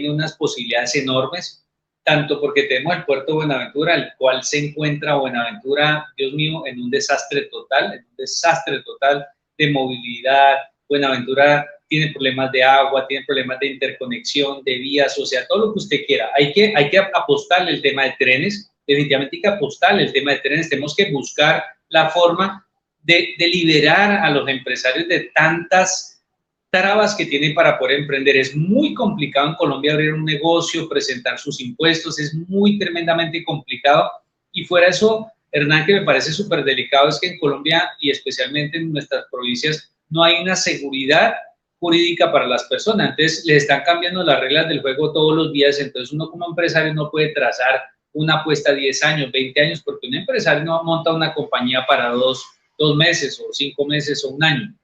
unas posibilidades enormes, tanto porque tenemos el puerto de Buenaventura, el cual se encuentra Buenaventura, Dios mío, en un desastre total de movilidad. Buenaventura tiene problemas de agua, tiene problemas de interconexión, de vías, o sea, todo lo que usted quiera. Hay que apostarle el tema de trenes, definitivamente hay que apostarle el tema de trenes, tenemos que buscar la forma de liberar a los empresarios de tantas trabas que tienen para poder emprender. Es muy complicado en Colombia abrir un negocio, presentar sus impuestos, es muy tremendamente complicado. Y fuera de eso, Hernán, que me parece súper delicado, es que en Colombia y especialmente en nuestras provincias no hay una seguridad jurídica para las personas. Entonces, les están cambiando las reglas del juego todos los días. Entonces, uno como empresario no puede trazar una apuesta a 10 años, 20 años, porque un empresario no monta una compañía para dos meses o 5 meses o un año.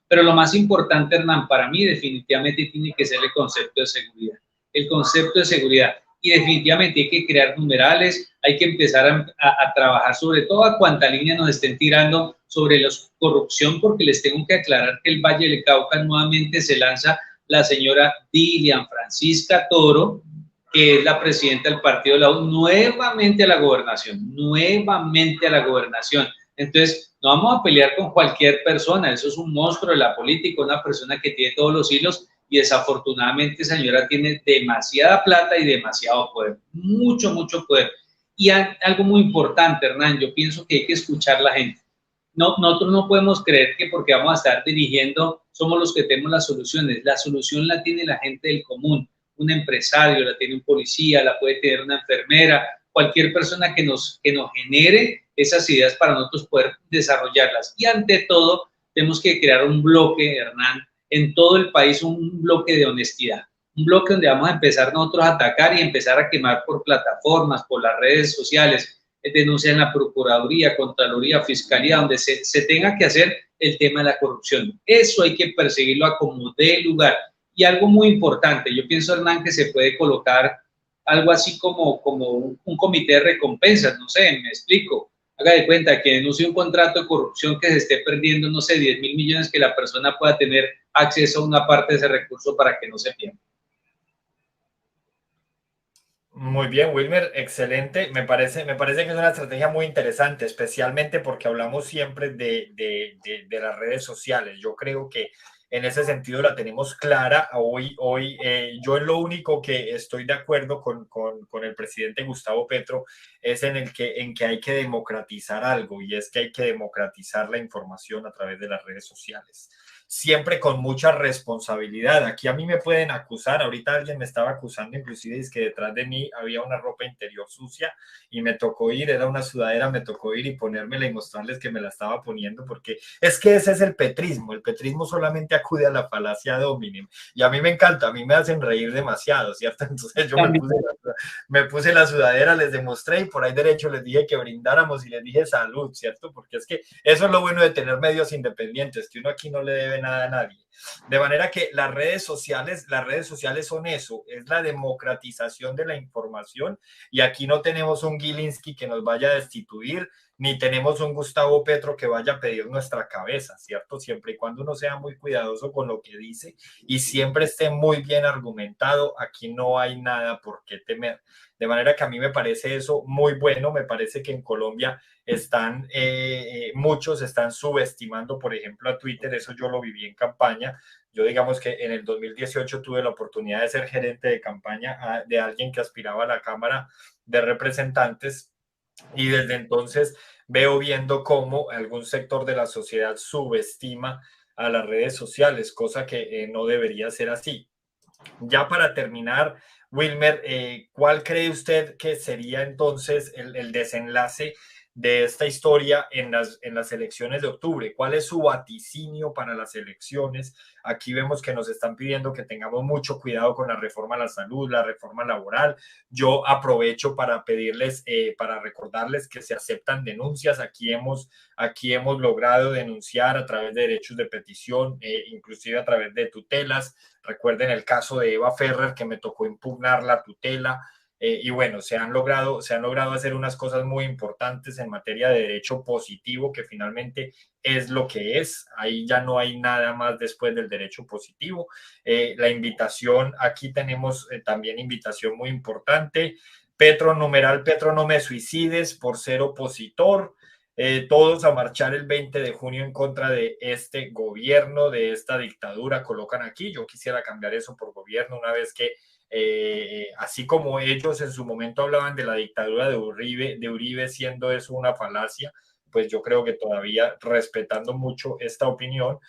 Pero lo más importante, Hernán, para mí definitivamente tiene que ser el concepto de seguridad. El concepto de seguridad. Y definitivamente hay que crear numerales, hay que empezar a trabajar sobre todo a cuánta línea nos estén tirando sobre la corrupción, porque les tengo que aclarar que el Valle del Cauca nuevamente se lanza la señora Dilian Francisca Toro, que es la presidenta del partido de la U, nuevamente a la gobernación. Entonces, no vamos a pelear con cualquier persona, eso es un monstruo de la política, una persona que tiene todos los hilos y desafortunadamente esa señora tiene demasiada plata y demasiado poder, mucho poder. Y algo muy importante, Hernán, yo pienso que hay que escuchar a la gente. No, nosotros no podemos creer que porque vamos a estar dirigiendo somos los que tenemos las soluciones. La solución la tiene la gente del común, un empresario, la tiene un policía, la puede tener una enfermera, cualquier persona que nos genere esas ideas para nosotros poder desarrollarlas. Y ante todo, tenemos que crear un bloque, Hernán, en todo el país, un bloque de honestidad. Un bloque donde vamos a empezar nosotros a atacar y empezar a quemar por plataformas, por las redes sociales, denuncias en la Procuraduría, Contraloría, Fiscalía, donde se tenga que hacer el tema de la corrupción. Eso hay que perseguirlo a como dé lugar. Y algo muy importante, yo pienso, Hernán, que se puede colocar algo así como un comité de recompensas, no sé, me explico. Haga de cuenta que denuncie un contrato de corrupción que se esté perdiendo, no sé, 10.000 millones, que la persona pueda tener acceso a una parte de ese recurso para que no se pierda. Muy bien, Wilmer, excelente. Me parece que es una estrategia muy interesante, especialmente porque hablamos siempre de las redes sociales. Yo creo que en ese sentido la tenemos clara. Hoy yo en lo único que estoy de acuerdo con el presidente Gustavo Petro es en que hay que democratizar algo, y es que hay que democratizar la información a través de las redes sociales. siempre con mucha responsabilidad. Aquí a mí me pueden acusar, ahorita alguien me estaba acusando, inclusive es que detrás de mí había una ropa interior sucia y me tocó ir, era una sudadera, me tocó ir y ponérmela y mostrarles que me la estaba poniendo, porque es que ese es el petrismo solamente acude a la falacia dominem, y a mí me encanta, a mí me hacen reír demasiado, ¿cierto? Entonces yo me puse la sudadera, les demostré y por ahí derecho les dije que brindáramos y les dije salud, ¿cierto? Porque es que eso es lo bueno de tener medios independientes, que uno aquí no le debe nada a nadie. De manera que las redes sociales son eso, es la democratización de la información, y aquí no tenemos un Gilinski que nos vaya a destituir, ni tenemos un Gustavo Petro que vaya a pedir nuestra cabeza, ¿cierto? Siempre y cuando uno sea muy cuidadoso con lo que dice y siempre esté muy bien argumentado, aquí no hay nada por qué temer. De manera que a mí me parece eso muy bueno, me parece que en Colombia muchos están subestimando, por ejemplo, a Twitter, eso yo lo viví en campaña. Yo digamos que en el 2018 tuve la oportunidad de ser gerente de campaña de alguien que aspiraba a la Cámara de Representantes, y desde entonces veo viendo cómo algún sector de la sociedad subestima a las redes sociales, cosa que no debería ser así. Ya para terminar, Wilmer, ¿cuál cree usted que sería entonces el desenlace de esta historia en las elecciones de octubre? ¿Cuál es su vaticinio para las elecciones? Aquí vemos que nos están pidiendo que tengamos mucho cuidado con la reforma a la salud, la reforma laboral. Yo aprovecho para pedirles, para recordarles que se aceptan denuncias. Aquí hemos logrado denunciar a través de derechos de petición, inclusive a través de tutelas. Recuerden el caso de Eva Ferrer, que me tocó impugnar la tutela. Y bueno, se han logrado hacer unas cosas muy importantes en materia de derecho positivo, que finalmente es lo que es. Ahí ya no hay nada más después del derecho positivo. La invitación, aquí tenemos también invitación muy importante. Petro, numeral Petro no me suicides por ser opositor. Todos a marchar el 20 de junio en contra de este gobierno, de esta dictadura, colocan aquí. Yo quisiera cambiar eso por gobierno, una vez que así como ellos en su momento hablaban de la dictadura de Uribe siendo eso una falacia, pues yo creo que todavía respetando mucho esta opinión,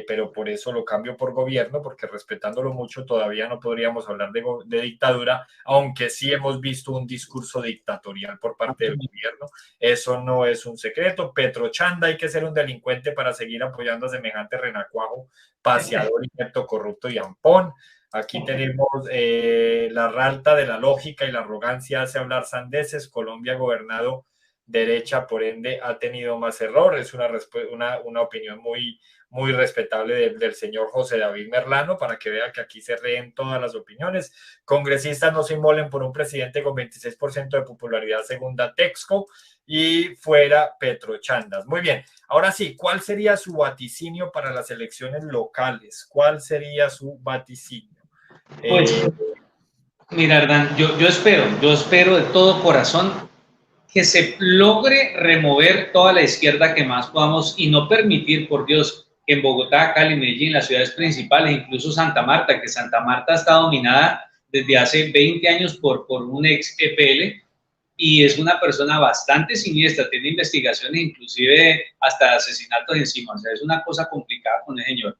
pero por eso lo cambio por gobierno, porque respetándolo mucho todavía no podríamos hablar de dictadura, aunque sí hemos visto un discurso dictatorial por parte del gobierno. Eso no es un secreto. Petrochanda, hay que ser un delincuente para seguir apoyando a semejante renacuajo, paseador, inepto, corrupto y ampón. Aquí tenemos la ralta de la lógica y la arrogancia hace hablar sandeces. Colombia gobernado derecha, por ende, ha tenido más errores. Una opinión muy respetable del señor José David Merlano, para que vea que aquí se reen todas las opiniones. Congresistas no se inmolen por un presidente con 26% de popularidad según Datexco, y fuera Petrochandas. Muy bien, ahora sí, ¿cuál sería su vaticinio para las elecciones locales? ¿Cuál sería su vaticinio? Pues, mira, Hernán, yo espero de todo corazón que se logre remover toda la izquierda que más podamos y no permitir, por Dios, que en Bogotá, Cali, Medellín, las ciudades principales, incluso Santa Marta, que Santa Marta está dominada desde hace 20 años por un ex EPL, y es una persona bastante siniestra, tiene investigaciones inclusive hasta asesinatos encima, o sea, es una cosa complicada con el señor.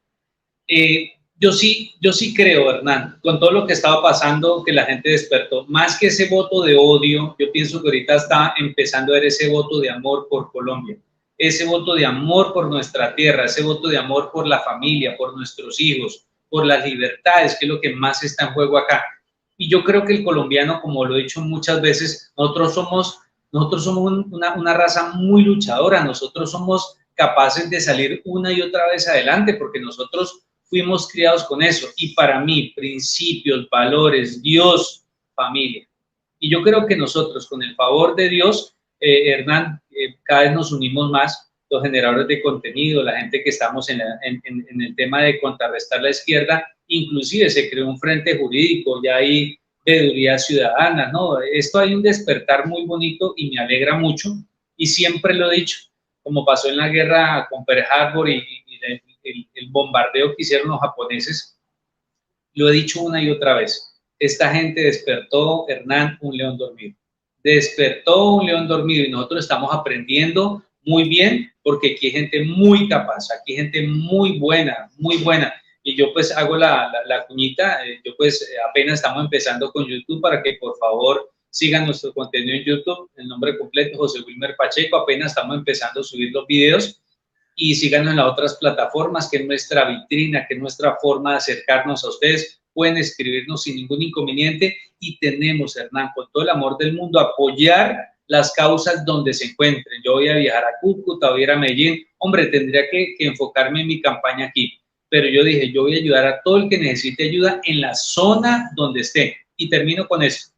Yo sí creo, Hernán, con todo lo que estaba pasando, que la gente despertó, más que ese voto de odio, yo pienso que ahorita está empezando a ver ese voto de amor por Colombia, ese voto de amor por nuestra tierra, ese voto de amor por la familia, por nuestros hijos, por las libertades, que es lo que más está en juego acá. Y yo creo que el colombiano, como lo he dicho muchas veces, nosotros somos una raza muy luchadora, nosotros somos capaces de salir una y otra vez adelante, porque nosotros fuimos criados con eso. Y para mí, principios, valores, Dios, familia. Y yo creo que nosotros, con el favor de Dios, Hernán, cada vez nos unimos más, los generadores de contenido, la gente que estamos en el tema de contrarrestar la izquierda, inclusive se creó un frente jurídico, ya hay veeduría ciudadana, ¿no? Esto hay un despertar muy bonito y me alegra mucho, y siempre lo he dicho, como pasó en la guerra con Pearl Harbor y el bombardeo que hicieron los japoneses, lo he dicho una y otra vez, esta gente despertó, Hernán, un león dormido. Despertó un león dormido y nosotros estamos aprendiendo muy bien, porque aquí hay gente muy capaz, aquí hay gente muy buena, muy buena. Y yo pues hago la cuñita, yo pues apenas estamos empezando con YouTube para que por favor sigan nuestro contenido en YouTube, el nombre completo José Wilmer Pacheco, apenas estamos empezando a subir los videos y síganos en las otras plataformas, que es nuestra vitrina, que es nuestra forma de acercarnos a ustedes. Pueden escribirnos sin ningún inconveniente y tenemos, Hernán, con todo el amor del mundo, apoyar las causas donde se encuentren. Yo voy a viajar a Cúcuta, voy a ir a Medellín. Hombre, tendría que enfocarme en mi campaña aquí, pero yo dije, yo voy a ayudar a todo el que necesite ayuda en la zona donde esté. Y termino con esto.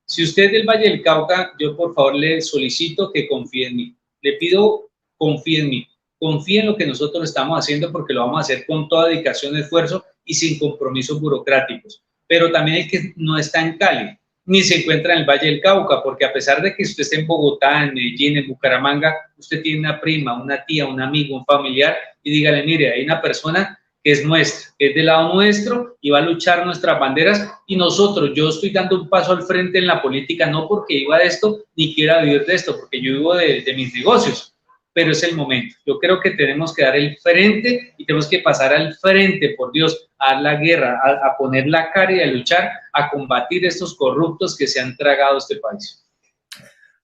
Si usted es del Valle del Cauca, yo por favor le solicito que confíe en mí. Le pido, confíe en mí. Confíe en lo que nosotros estamos haciendo porque lo vamos a hacer con toda dedicación, esfuerzo y sin compromisos burocráticos. Pero también el que no está en Cali, ni se encuentra en el Valle del Cauca, porque a pesar de que usted esté en Bogotá, en Medellín, en Bucaramanga, usted tiene una prima, una tía, un amigo, un familiar, y dígale, mire, hay una persona que es nuestra, que es del lado nuestro y va a luchar nuestras banderas y nosotros, yo estoy dando un paso al frente en la política, no porque viva de esto ni quiera vivir de esto, porque yo vivo de mis negocios, pero es el momento. Yo creo que tenemos que dar el frente y tenemos que pasar al frente, por Dios, a dar la guerra, a poner la cara y a luchar, a combatir estos corruptos que se han tragado este país.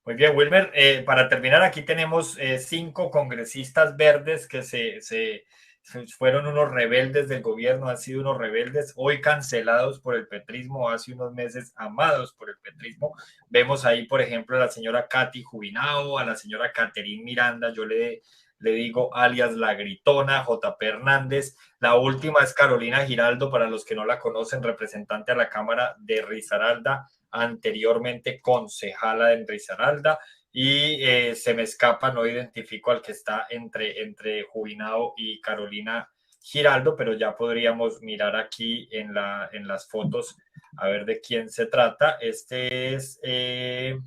Muy bien, Wilmer. Para terminar, aquí tenemos 5 congresistas verdes que fueron unos rebeldes del gobierno, han sido unos rebeldes, hoy cancelados por el petrismo, hace unos meses amados por el petrismo. Vemos ahí, por ejemplo, a la señora Katy Jubinao, a la señora Caterín Miranda, yo le digo alias La Gritona, JP Hernández. La última es Carolina Giraldo, para los que no la conocen, representante a la Cámara de Risaralda, anteriormente concejala de Risaralda. Y se me escapa, no identifico al que está entre Jubinao y Carolina Giraldo, pero ya podríamos mirar aquí en las fotos a ver de quién se trata. Este es el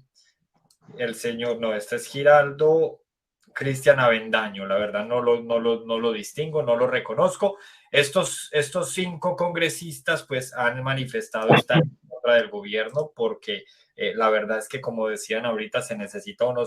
señor, no, este es Giraldo, Cristian Avendaño, la verdad no lo distingo, no lo reconozco. Estos 5 congresistas pues han manifestado estar en contra del gobierno porque la verdad es que, como decían ahorita, se necesita uno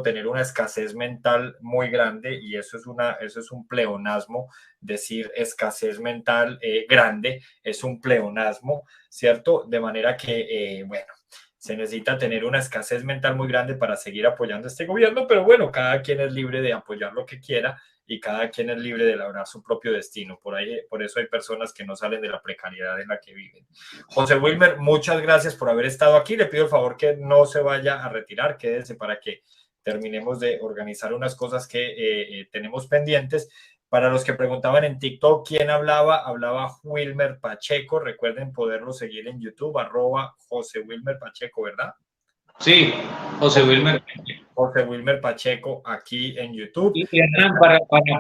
tener una escasez mental muy grande y eso es un pleonasmo. Decir escasez mental grande es un pleonasmo, ¿cierto? De manera que, bueno, se necesita tener una escasez mental muy grande para seguir apoyando a este gobierno, pero bueno, cada quien es libre de apoyar lo que quiera y cada quien es libre de labrar su propio destino. Por eso hay personas que no salen de la precariedad en la que viven. José Wilmer, muchas gracias por haber estado aquí. Le pido el favor que no se vaya a retirar, quédese para que terminemos de organizar unas cosas que tenemos pendientes. Para los que preguntaban en TikTok quién hablaba Wilmer Pacheco. Recuerden poderlo seguir en YouTube, @José Wilmer Pacheco, ¿verdad? Sí, José Wilmer. José Wilmer Pacheco aquí en YouTube. Y Hernán,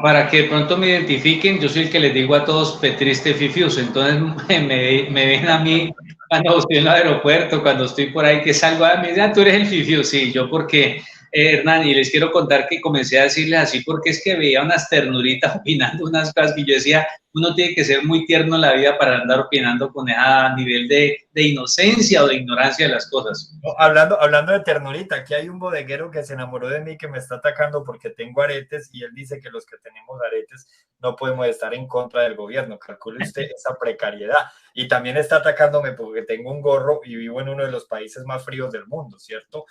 para que de pronto me identifiquen, yo soy el que les digo a todos Petriste Fifius, entonces me ven a mí cuando estoy en el aeropuerto, cuando estoy por ahí que salgo, me dicen, tú eres el Fifius, sí, yo porque, Hernán, y les quiero contar que comencé a decirles así porque es que veía unas ternuritas opinando unas cosas que yo decía, uno tiene que ser muy tierno en la vida para andar opinando con ese nivel de inocencia o de ignorancia de las cosas. No, hablando de ternurita, aquí hay un bodeguero que se enamoró de mí, que me está atacando porque tengo aretes y él dice que los que tenemos aretes no podemos estar en contra del gobierno. Calcule usted esa precariedad. Y también está atacándome porque tengo un gorro y vivo en uno de los países más fríos del mundo, ¿cierto?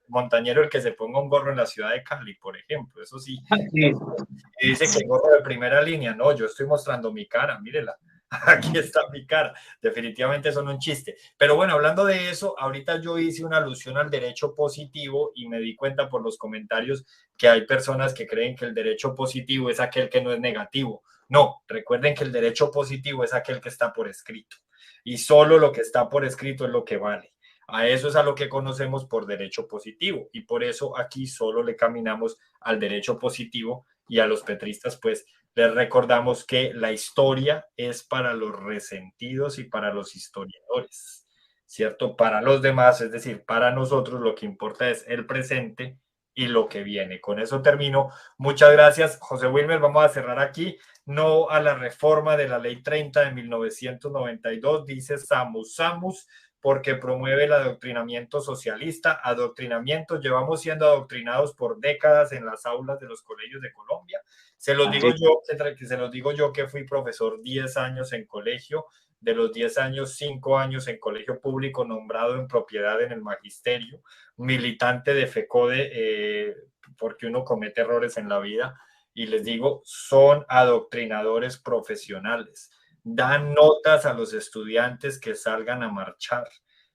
Montañero el que se ponga un gorro en la ciudad de Cali, por ejemplo, eso sí. Y dice que el gorro de primera línea, no, yo estoy mostrando mi cara, mírela. Aquí está mi cara. Definitivamente son un chiste. Pero bueno, hablando de eso, ahorita yo hice una alusión al derecho positivo y me di cuenta por los comentarios que hay personas que creen que el derecho positivo es aquel que no es negativo. No, recuerden que el derecho positivo es aquel que está por escrito y solo lo que está por escrito es lo que vale. A eso es a lo que conocemos por derecho positivo y por eso aquí solo le caminamos al derecho positivo y a los petristas pues les recordamos que la historia es para los resentidos y para los historiadores, ¿cierto? Para los demás, es decir, para nosotros lo que importa es el presente y lo que viene. Con eso termino. Muchas gracias, José Wilmer. Vamos a cerrar aquí. No a la reforma de la Ley 30 de 1992, dice Samus porque promueve el adoctrinamiento socialista. Adoctrinamiento, llevamos siendo adoctrinados por décadas en las aulas de los colegios de Colombia. Se los digo yo que fui profesor 10 años en colegio, de los 10 años, 5 años en colegio público, nombrado en propiedad en el magisterio, militante de FECODE, porque uno comete errores en la vida, y les digo, son adoctrinadores profesionales. Dan notas a los estudiantes que salgan a marchar,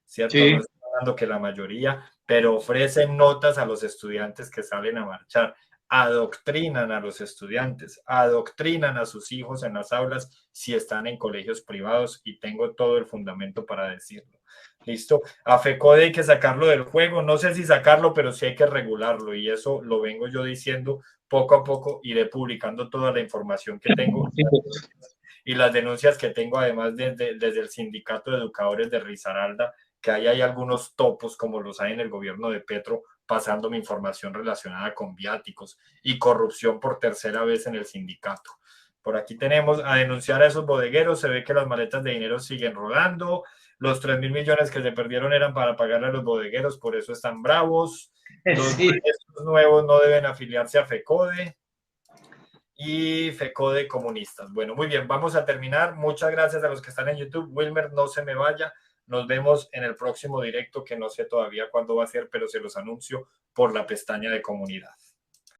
¿cierto? Sí. No estoy hablando que la mayoría, pero ofrecen notas a los estudiantes que salen a marchar. Adoctrinan a los estudiantes, adoctrinan a sus hijos en las aulas si están en colegios privados, y tengo todo el fundamento para decirlo. ¿Listo? A FECODE hay que sacarlo del juego, no sé si sacarlo, pero sí hay que regularlo, y eso lo vengo yo diciendo poco a poco. Iré publicando toda la información que tengo y las denuncias que tengo, además desde el Sindicato de Educadores de Risaralda, que ahí hay algunos topos, como los hay en el gobierno de Petro, pasando mi información relacionada con viáticos y corrupción por tercera vez en el sindicato. Por aquí tenemos a denunciar a esos bodegueros. Se ve que las maletas de dinero siguen rodando. Los 3.000 millones que se perdieron eran para pagarle a los bodegueros, por eso están bravos. Los maestros nuevos no deben afiliarse a FECODE y FECODE comunistas. Bueno, muy bien, vamos a terminar. Muchas gracias a los que están en YouTube. Wilmer, no se me vaya. Nos vemos en el próximo directo, que no sé todavía cuándo va a ser, pero se los anuncio por la pestaña de comunidad.